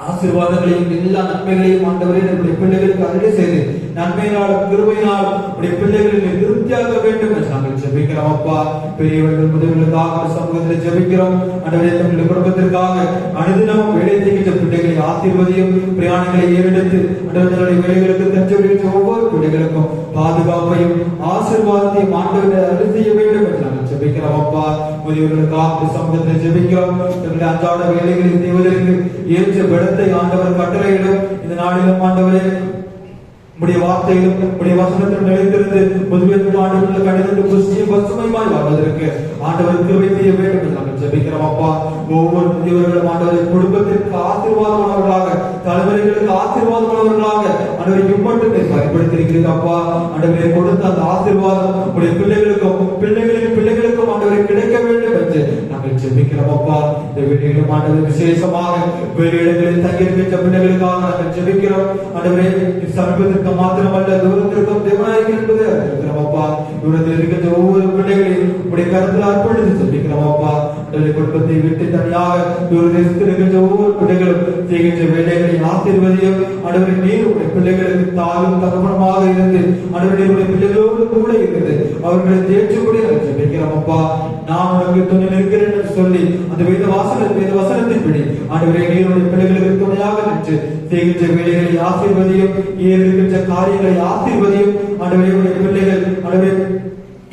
ஆசீர்வாதங்களையும் எல்லா நன்மைகளையும் ஆண்டவரே நம்முடைய பிள்ளைகளுக்கு அருளை செய்து நன்மையினால் கிருபையினால் உடைய பிள்ளைகளை திருப்தியாக வேண்டும் என்று நாங்கள் ஜெபிக்கிறோம் அப்பா. பெரியவர்கள் முதல்வர்களுக்காக சமூகத்தில் ஜெபிக்கிறோம். ஆண்டவரே தங்களுடைய குடும்பத்திற்காக அனுதினமும் வேலை செய்கின்ற பிள்ளைகளை ஆசீர்வதியும். பிரயாணங்களை ஏறெடுத்து ஆண்டவருடைய வேலைகளுக்கு தஞ்சம் ஒவ்வொரு பிள்ளைகளுக்கும் பாதுகாப்பையும் ஆசீர்வாதத்தையும் ஆண்டவரை அருள் செய்ய வேண்டும் என்று நாங்கள் ஜெபிக்கிறோம் அப்பா. முதியவர்களுக்காக சமூகத்தில் ஜெபிக்கிறோம். தங்களுடைய அன்றாட வேலைகளை செய்வதற்கு ஏற்ற விடத்தை ஆண்டவர் கட்டளையிடும். இந்த நாளிலும் ஆண்டவரே உடைய வார்த்தையிலும் உடைய வசனத்திலும் நிலைத்திருந்து முதுமையான ஆண்டுகளுக்கு கடிதத்து புஷ்டியும் பசுமையுமாய் வாழ்வதற்கு ஆண்டவர் கிருபை செய்ய வேண்டும் என்று நாங்கள் ஜெபிக்கிறோம் அப்பா. ஒவ்வொரு முதியவர்களும் ஆண்டவரை குடும்பத்திற்கு ஆசீர்வாதமானவர்களாக, தலைவர்களுக்கு ஆசீர்வாதமானவர்களாக ஆண்டவரை இம்மட்டும் பயன்படுத்தியிருக்கிறீர்கள் அப்பா. ஆண்டவரை கொடுத்த அந்த ஆசீர்வாதம் உடைய பிள்ளைகளுக்கும் பிள்ளைகளுக்கும் ஆண்டவரை கிடைக்க வேண்டும் என்று நாங்கள் ஜெபிக்கிறோம் அப்பா. இந்த வீடுகளும் ஆண்டவர் விசேஷமாக வெளியிடங்களில் தங்கியிருக்கின்ற பிள்ளைகளுக்காக நாங்கள் ஜெபிக்கிறோம். ஆண்டவரே சமீபத்திற்கு மாத்திரமல்ல தூரத்திற்கும் தேவனாய் என்பது அறிவிக்கிறோம் அப்பா. தூரத்தில் இருக்கின்ற ஒவ்வொரு பிள்ளைகளையும் உடைய கருத்தில் அர்ப்பணித்து ஜெபிக்கிறோம் அப்பா. குடும்பத்தை விட்டு தனியாக தூரத்தில் இருக்கின்ற ஒவ்வொரு பிள்ளைகளும் செய்கின்ற வேலைகளை ஆசீர்வதியும். ஆண்டவரே நீர் உடைய பிள்ளைகளுக்கு தாயும் தகப்பனமாக இருந்து ஆண்டவரே உடைய பிள்ளைகளோடு கூட இருந்து அவர்களை தேற்றக்கூடிய ஜெபிக்கிறோம் அப்பா. நான் உனக்கு துணை நிற்கிறேன் என்று சொல்லி அந்த வேத வசனத்தின்படி ஆண்டவரே நீருடைய பிள்ளைகளுக்கு துணையாக நின்று செய்கின்ற வேலைகளை ஆசீர்வதியும். இருக்கின்ற காரியங்களை ஆசீர்வதியும். ஆண்டவரே உடைய பிள்ளைகள் ஆண்டவரே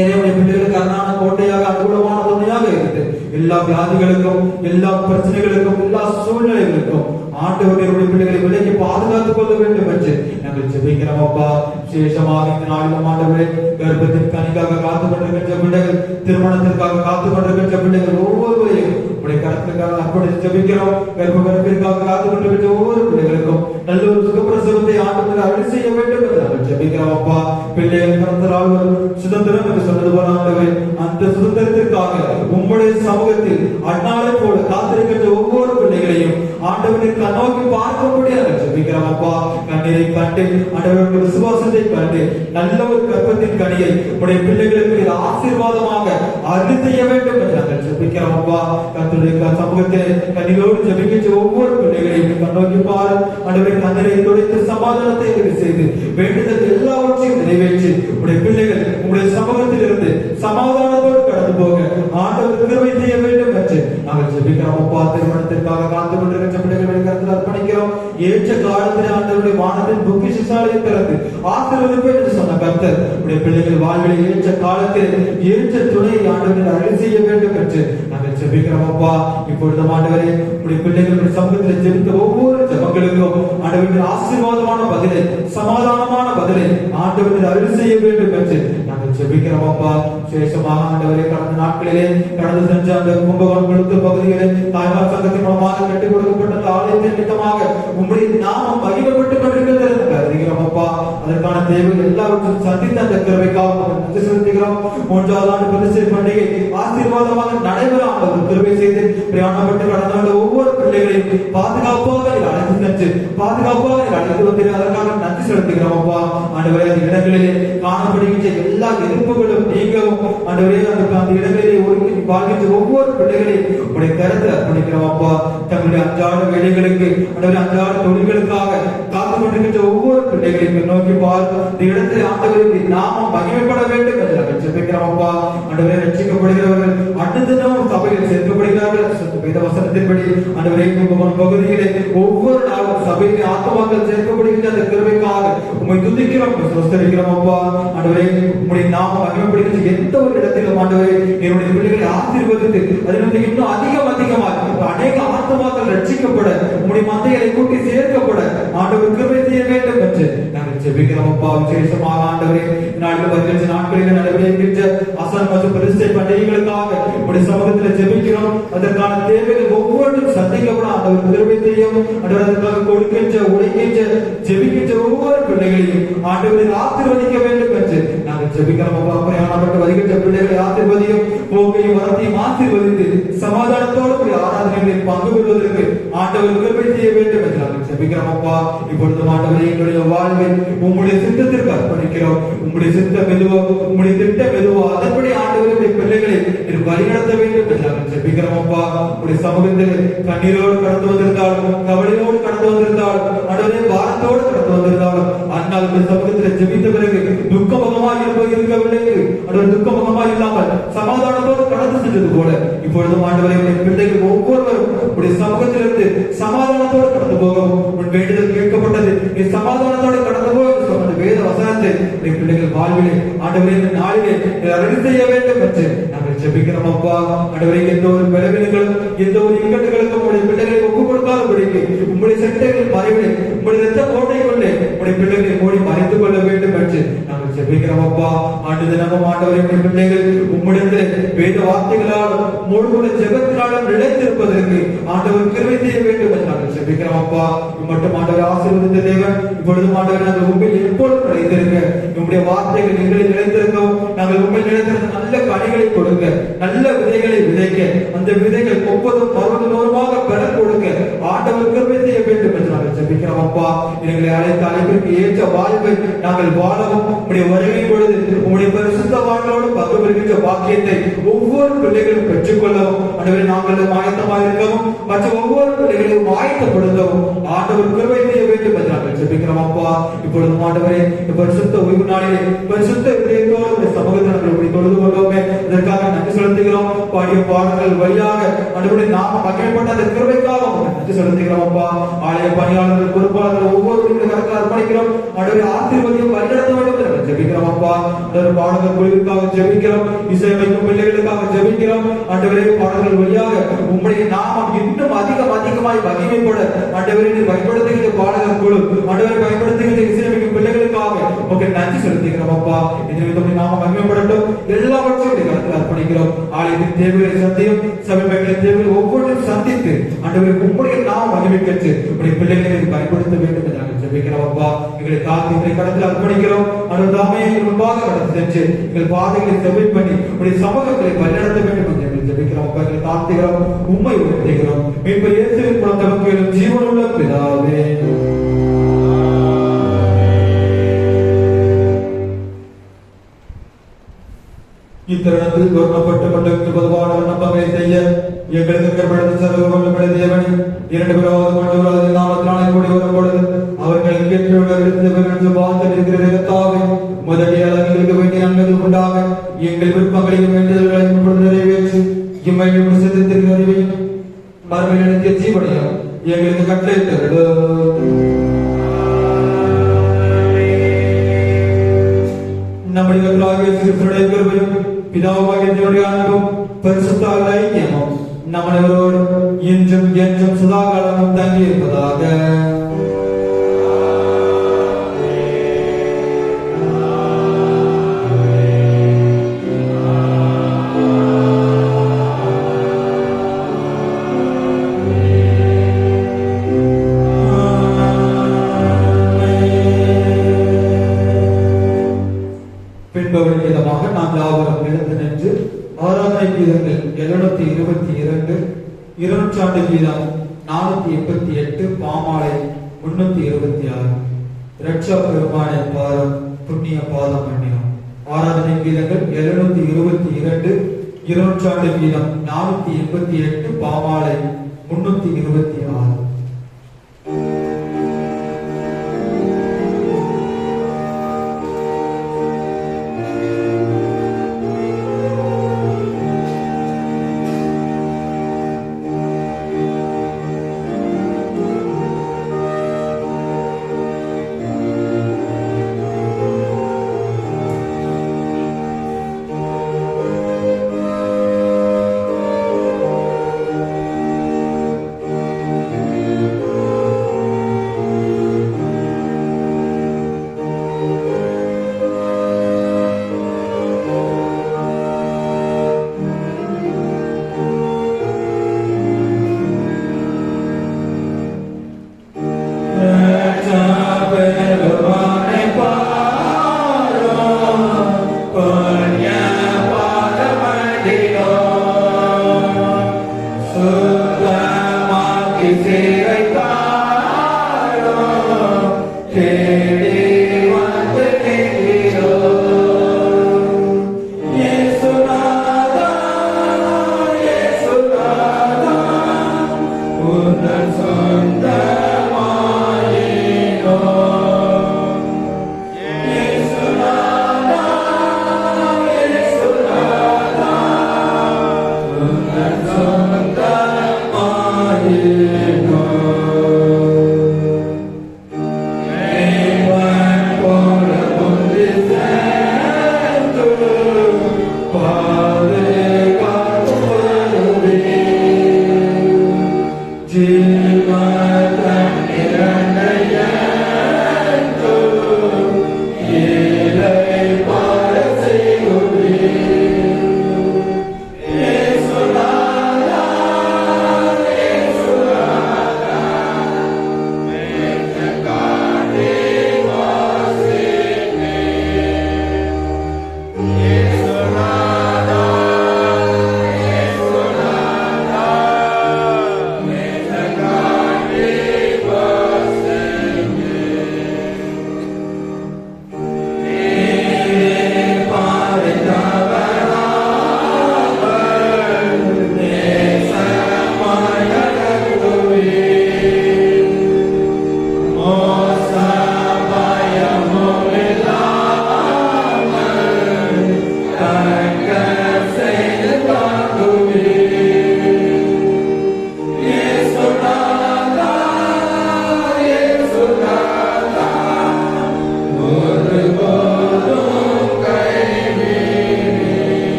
இறைவனுடைய பிள்ளைகளுக்கு அரணான கோட்டையாக அனுகூலமான துணையாக இருந்து எல்லா வியாதிகளுக்கும் எல்லா பிரச்சனைகளுக்கும் எல்லா சூழ்நிலைகளுக்கும் ஆண்டவருடைய பிள்ளைகளை விலைக்கு பாதுகாத்துக் கொள்ள வேண்டும் என்று நாங்கள் ஜெபிக்கிறோம் அப்பா. விசேஷமாக இந்த நாளிலும் ஆண்டவரே கர்ப்பத்தின் கனிக்காக காத்துக் கொண்டிருக்கின்ற பிள்ளைகள், திருமணத்திற்காக காத்துக் கொண்டிருக்கின்ற பிள்ளைகள் ஒவ்வொருவரையும் உடைய கருத்துக்காக அர்ப்பணித்து ஜெபிக்கிறோம். கர்ப்பிற்காக காத்துக் கொண்டிருக்கின்ற ஒவ்வொரு பிள்ளைகளுக்கும் நல்ல ஒரு சுகப்பிரசவத்தை ஆண்டவர் அருள் செய்ய வேண்டும் என்று நாங்கள் ஜெபிக்கிறோம் அப்பா. பிள்ளைகள் பிறந்தரால் சுதந்திரம் என்று சொன்னது போல ஆண்டவரே அந்த சுதந்திரத்திற்காக உம்முடைய சமூகத்தில் அந்நாளை போல காத்திருக்கின்ற ஒவ்வொரு பிள்ளைகளையும் ஆண்டவருக்கு நோக்கி பார்க்கக்கூடிய ஜெபிக்கிறோம் அப்பா. கண்ணீரை கண்டு ஆண்டவருடைய விசுவாசத்தை கண்டு நல்ல ஒரு கற்பத்தின் கனியை உடைய பிள்ளைகளுக்கு ஆசீர்வாதமாக அருள் செய்ய வேண்டும் என்று நாங்கள் ஜெபிக்கிறோம் அப்பா. கர்த்தருடைய சமூகத்தில் கண்ணீரோடு ஜெபிக்கின்ற ஒவ்வொரு பிள்ளைகளையும் கண்ணோக்கி பாரு. ஆண்டவரை கண்ணீரை துடைத்து சமாதானத்தை செய்து வேண்டுதல் எல்லாவற்றையும் நிறைவேற்றி உடைய பிள்ளைகள் உங்களுடைய சமூகத்தில் இருந்து சமாதானத்தோடு கடந்து போக ஆண்டவர் கிருபை செய்ய வேண்டும் என்று நாங்கள் ஜெபிக்கிறோம் அப்பா. திருமணத்திற்காக காத்து கொண்டிருக்கின்ற பிள்ளைகளை கருத்தில் அர்ப்பணிக்கிறோம். ஏற்ற காலத்தில் ஆண்டவருடைய வானத்தின் பொக்கிஷசாலையை திறந்து ஆசீர்வதிப்பேன் என்று சொன்ன கர்த்தர் உடைய பிள்ளைகள் வாழ்வில் ஏற்ற காலத்தில் ஏற்ற துணையை ஆண்டவர்கள் அருள் செய்ய வேண்டும் என்று நாங்கள் ஜெபிக்கிறோம் அப்பா. இப்பொழுது ஆண்டவரே உடைய பிள்ளைகளுடைய சமூகத்தில் ஜெபித்த ஒவ்வொரு ஜெபங்களுக்கும் ஆண்டவர்கள் ஆசீர்வாதமான பதிலை, சமாதானமான பதிலை ஆண்டவர்கள் அருள் செய்ய வேண்டும் என்று நாங்கள் ஜெபிக்கிறோம் அப்பா. விசேஷமாக ஆண்டவரே கடந்த நாட்களிலே கடந்து சென்ற அந்த கும்பகோணம் பகுதிகளை தாய்மார் சங்கத்தின் மூலமாக கட்டிக் கொடுக்கப்பட்ட ஆலயத்தின் நிமித்தமாக உங்களுடைய நாமம் மகிமைப்பட்டுக் கொண்டிருக்கிறது அறிகிறோம் அப்பா. அதற்கான தேவைகள் எல்லாவற்றையும் சந்தித்து அந்த கிருபைக்காக நன்றி செலுத்துகிறோம். 3வது ஆண்டு பரிசு பண்டிகை ஆசீர்வாதமாக நடைபெற ஆண்டவர் கிருபை செய்து பிரயாணப்பட்டு கடந்த ஒவ்வொரு பிள்ளைகளையும் பாதுகாப்பாக அழைத்து சென்று பாதுகாப்பாக அழைத்து வந்து அதற்காக நன்றி செலுத்துகிறோம் அப்பா. ஆண்டவரே அந்த இடங்களிலே காணப்படுகின்ற எல்லா எதிர்ப்புகளும் நீங்கவும் ஆண்டவரே அந்த இடங்களிலே ஒருங்கி வாழ்கின்ற ஒவ்வொரு பிள்ளைகளையும் உடைய கருத்தை அர்ப்பணிக்கிறோம் அப்பா. தங்களுடைய அன்றாட வேலைகளுக்கு ஆண்டவரே அன்றாட தொழில்களுக்காக காத்து கொண்டிருக்கின்ற ஒவ்வொரு பிள்ளைகளையும் நோக்கி பார்த்து இந்த இடத்தில் ஆண்டவரே நாமம் மகிமைப்பட வேண்டும் என்று நாங்கள் ஜெபிக்கிறோம் அப்பா. ஆண்டவரே ரட்சிக்கப்படுகிறவர்கள் அடுத்ததும் சபையில் சேர்க்கப்படுகிறார்கள் வேத வசனத்தின்படி ஆண்டவரே கும்பகோணம் பகுதியிலே ஒவ்வொரு நாளும் சபையிலே ஆத்மாக்கள் சேர்க்கப்படுகின்ற அந்த கிருபைக்காக உம்மை துதிக்கிறோம், ஸ்தோத்திரிக்கிறோம் அப்பா. ஆண்டவரே உம்முடைய நாமம் மகிமைப்படுகின்ற எந்த ஒரு இடத்திலும் ஆண்டவரே என்னுடைய பிள்ளைகளை ஆசீர்வதித்து அதிலிருந்து இன்னும் அதிகமாக அநேக ஆத்மாக்கள் ரட்சிக்கப்பட உம்முடைய மந்தைகளை கூட்டி சேர்க்கப்பட ஆண்டவர் கிருபை செய்ய வேண்டும் என்று நாங்கள் ஜெபிக்கிறோம் அப்பா. விசேஷமாக ஆண்டவரே நாட்டில் 15 நாட்களில் நடைபெறுகின்ற அசான் மற்றும் பிரதிஷ்டை பண்டிகைகளுக்காக உடைய சமூகத்தில் ஜெபிக்கிறோம். அதற்கான தேவைகள் ஒவ்வொன்றும் சந்திக்கப்பட ஆண்டவர் கிருபை செய்யும். ஆண்டவர் அதற்காக கொடுக்கின்ற உழைக்கின்ற ஜெபிக்கின்ற ஒவ்வொரு பிள்ளைகளையும் ஆண்டவரை ஆசீர்வதிக்க வேண்டும் என்று நாங்கள் ஜெபிக்கிறோம். அப்படியானவர்கள் வருகின்ற பிள்ளைகளை ஆசீர்வதியும், போகையும் வரத்தையும் ஆசீர்வதித்து சமாதானத்தோடு கூடிய ஆராதனைகளில் பங்கு பெறுவதற்கு ஆண்டவர் கிருபை செய்ய வேண்டும் என்று நாங்கள் ஜெபிக்கிறோம். அப்பா, இப்பொழுது ஆண்டவரை எங்களுடைய வாழ்வை உம்முடைய சித்தத்திற்கு அர்ப்பணிக்கிறோம். உம்முடைய சித்தம் எதுவோ, உம்முடைய திட்டம் எதுவோ அதன்படி ஆண்டவருடைய பிள்ளைகளை வழிநடத்த வேண்டும் என்று நாங்கள் ஜெபிக்கிறோம். அப்பா, உடைய சமூகத்தில் கண்ணீரோடு கடந்து வந்திருந்தாலும், கவலையோடு கடந்து வந்திருந்தாலும், ஆண்டவரே பாரத்தோடு கடந்து வந்திருந்தாலும், ஆனால் உடைய சமூகத்தில் ஜெபித்த பிறகு துக்கமுகமாய் இருக்கவில்லை. ஆண்டவர் துக்கமுகமாய் இல்லாமல் சமாதானத்தோடு கடந்து சென்றது போல இப்பொழுதும் ஆண்டவரை பிள்ளைகள் ஒவ்வொருவரும் உடைய சமூகத்திலிருந்து சமாதானத்தோடு கடந்து போகவும் உன் வேண்டுதல் கேட்கப்பட்டது. நீ சமாதானத்தோடு கடந்து போக சொன்ன வேத வசனத்தை உடைய பிள்ளைகள் வாழ்விலே ஆண்டவரே இந்த நாளிலே அருள் செய்ய வேண்டும் என்று நாங்கள் ஜெபிக்கிறோம். அப்பா, ஆண்டவரே எந்த ஒரு பலவீனங்களும் எந்த ஒரு இக்கட்டுகளுக்கும் உடைய பிள்ளைகளை ஒப்புக் கொடுக்காதபடிக்கு உங்களுடைய சட்டைகள் மறைவிலே உங்களுடைய இரத்த கோட்டைக்குள்ளே உடைய பிள்ளைகளை மூடி மறைத்து கொள்ள வேண்டும் என்று நாங்கள் ஜெபிக்கிறோம். அப்பா, ஆண்டு தினமும் ஆண்டவரை உடைய பிள்ளைகள் உம்முடைய வேத வார்த்தைகளால் மூடுகுள்ள ஜெபத்தினாலும் நிலைத்திருப்பதற்கு ஆண்டவர் கிருபை செய்ய வேண்டும் என்று நாங்கள் ஜெபிக்கிறோம். அப்பா, மட்டும் ஆண்டவர் ஆசீர்வதித்த தேவன் இப்பொழுதும் ஆண்டவர் நாங்கள் உண்மையில் எப்பொழுதும் நிலைத்திருக்க உங்களுடைய வார்த்தைகள் எங்களில் நிலைத்திருக்கவும் நாங்கள் உண்மையில் நிலைத்திருந்த நல்ல கனிகளை கொடுக்க, நல்ல விதைகளை விதைக்க, அந்த விதைகள் 30 60 பெற கொடுக்க ஆண்டவர் கிருபை செய்ய வேண்டும் என்று நாங்கள் ஜெபிக்கிறோம். அப்பா, எங்களை அழைத்த அழைப்பிற்கு ஏற்ற வாழ்வை நாங்கள் வாழவும் உங்களுடைய வருகை பொழுது உங்களுடைய பரிசுத்த வாழ்வோடு பங்கு பெறுகின்ற பாக்கியத்தை ஒவ்வொரு பிள்ளைகளும் பெற்றுக்கொள்ளவும் ஆண்டவரை நாங்கள் ஆயத்தமாக இருக்கவும் மற்ற ஒவ்வொரு பிள்ளைகளையும் ஆயத்தப்படுத்தவும் ஆண்டவர் கிருபை செய்ய வேண்டும் என்று நாங்கள் ஜெபிக்கிறோம். அப்பா, இப்பொழுது ஆண்டவரே இந்த பரிசுத்த ஓய்வு நாளிலே பரிசுத்த இதயத்தோடு சமூகத்தை நாங்கள் தொழுது கொண்டோமே, இதற்காக நன்றி செலுத்துகிறோம். பாடிய பாடல்கள் வழியாக ஆண்டவருடைய நாம மகிமைப்பட்ட அந்த கிருபைக்காக நன்றி செலுத்துகிறோம். அப்பா, ஆலய பணியாளர்கள் பொறுப்பாளர்கள் ஒவ்வொருவருடைய கருத்தை அர்ப்பணிக்கிறோம். ஆண்டவரை ஆசீர்வதியும் வழிநடத்த வேண்டும் என்று ஜெபிக்கிறோம். அப்பா, அந்த பாடல்கள் குழுவிற்காக ஜெபிக்கிறோம், இசையமைக்கும் பிள்ளைகளுக்காக ஜெபிக்கிறோம். ஆண்டவரே, பாடல்கள் வழியாக உம்முடைய நாமம் இன்னும் அதிகமாய் மகிமைப்பட ஆண்டவரை பயன்படுத்துகின்ற பாடகர் குழு, ஆண்டவரை பயன்படுத்துகின்ற இசையமைக்கும் பிள்ளைகளுக்காக உங்களுக்கு நன்றி செலுத்துகிறோம். அப்பா, இந்த நாமம் மகிமைப்படட்டும். எல்லாவற்றையும் கருத்தில் அர்ப்பணிக்கிறோம். ஆலயத்தின் தேவைகளை சந்தியும், சபை மக்களின் தேவைகளை ஒவ்வொன்றும் சந்தித்து ஆண்டவரை உம்முடைய நாமம் மகிமைக்கற்று உடைய பிள்ளைகளை பயன்படுத்த வேண்டும் என்று நாங்கள் ஜெபிக்கிறோம். அப்பா, எங்களை காத்து எங்களை கடத்தில் அர்ப்பணிக்கிறோம். ஆண்டவர் தாமே எங்கள் முன்பாக கடந்து சென்று எங்கள் பாதைகளை செவ்வை பண்ணி உடைய சமூகங்களை வழிநடத்த வேண்டும் என்று எங்களை ஜெபிக்கிறோம். அப்பா, எங்களை தாழ்த்துகிறோம், உம்மை உயர்த்துகிறோம். மீட்பர் இயேசுவின் மூலம் தமக்கு ஜீவனுள்ள பிதாவே. இத்தருணத்தில் தோற்கப்பட்டு கொண்டிருக்கும் பொதுவான விண்ணப்பங்களை செய்ய எங்களுக்கு கற்படுத்த சர்வவல்லமை தேவன் 2 பேராவது கொண்டு நாமத்தினாலே கூடி வரும் பொழுது அவர்கள் கேட்டு பார்த்திருக்கிறதாவே முதலில் எங்களுக்கு வேண்டிய நன்மைகள் உண்டாக எங்கள் விருப்பங்களையும் வேண்டுதல்களையும் நிறைவேற்றி இம்மையும் சித்தத்திற்கு அறிவையும் மறுமையில் நித்திய ஜீவனையும் எங்களுக்கு கட்டளையிட்டது. நம்முடைய கிறிஸ்துவினுடைய கிருபையும் பிதாவாகிய தேவனுடைய அன்பும் பரிசுத்த ஐக்கியமும் நம் அனைவரோடும் இன்றும் என்றும் சதாகாலமும் தங்கி இருப்பதாக. நாம் யாவரும் எழுந்து நின்று ஆராதனை கீதங்கள் 722, 200 கீதம் 488, பாமாலை 326, ரட்சா பெருமானை பாரம் புண்ணிய பாதம் பண்ணினோம். ஆராதனை கீதங்கள் 722, 200 கீதம் 488, பாமாலை 326.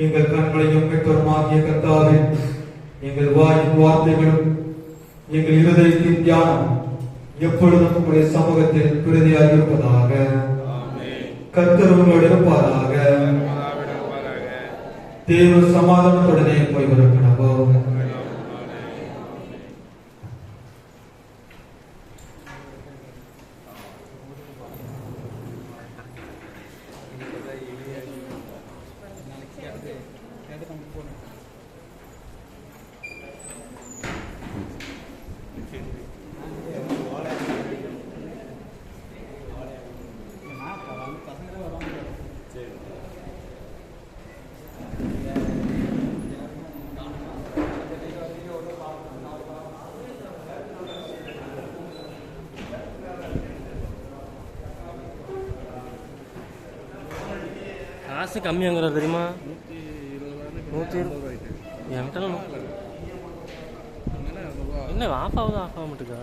எங்கள் கண்களையும் பெற்றோருமாகிய கர்த்தாவே, எங்கள் வாயின் வார்த்தைகளும் எங்கள் இருதயத்தின் தியானம் எப்பொழுதும் உங்களுடைய சமூகத்தில் பிரதியாக இருப்பதாக. கர்த்தர் உங்களோடு இருப்பாராக. தேவ சமாதானத்துடனே போய் வரப்படவும். காசு கம்மியாங்கிறது தெரியுமா? 120 என்கிட்ட என்ன ஆஃப் ஆகுது, ஆஃப் ஆக மாட்டேங்க.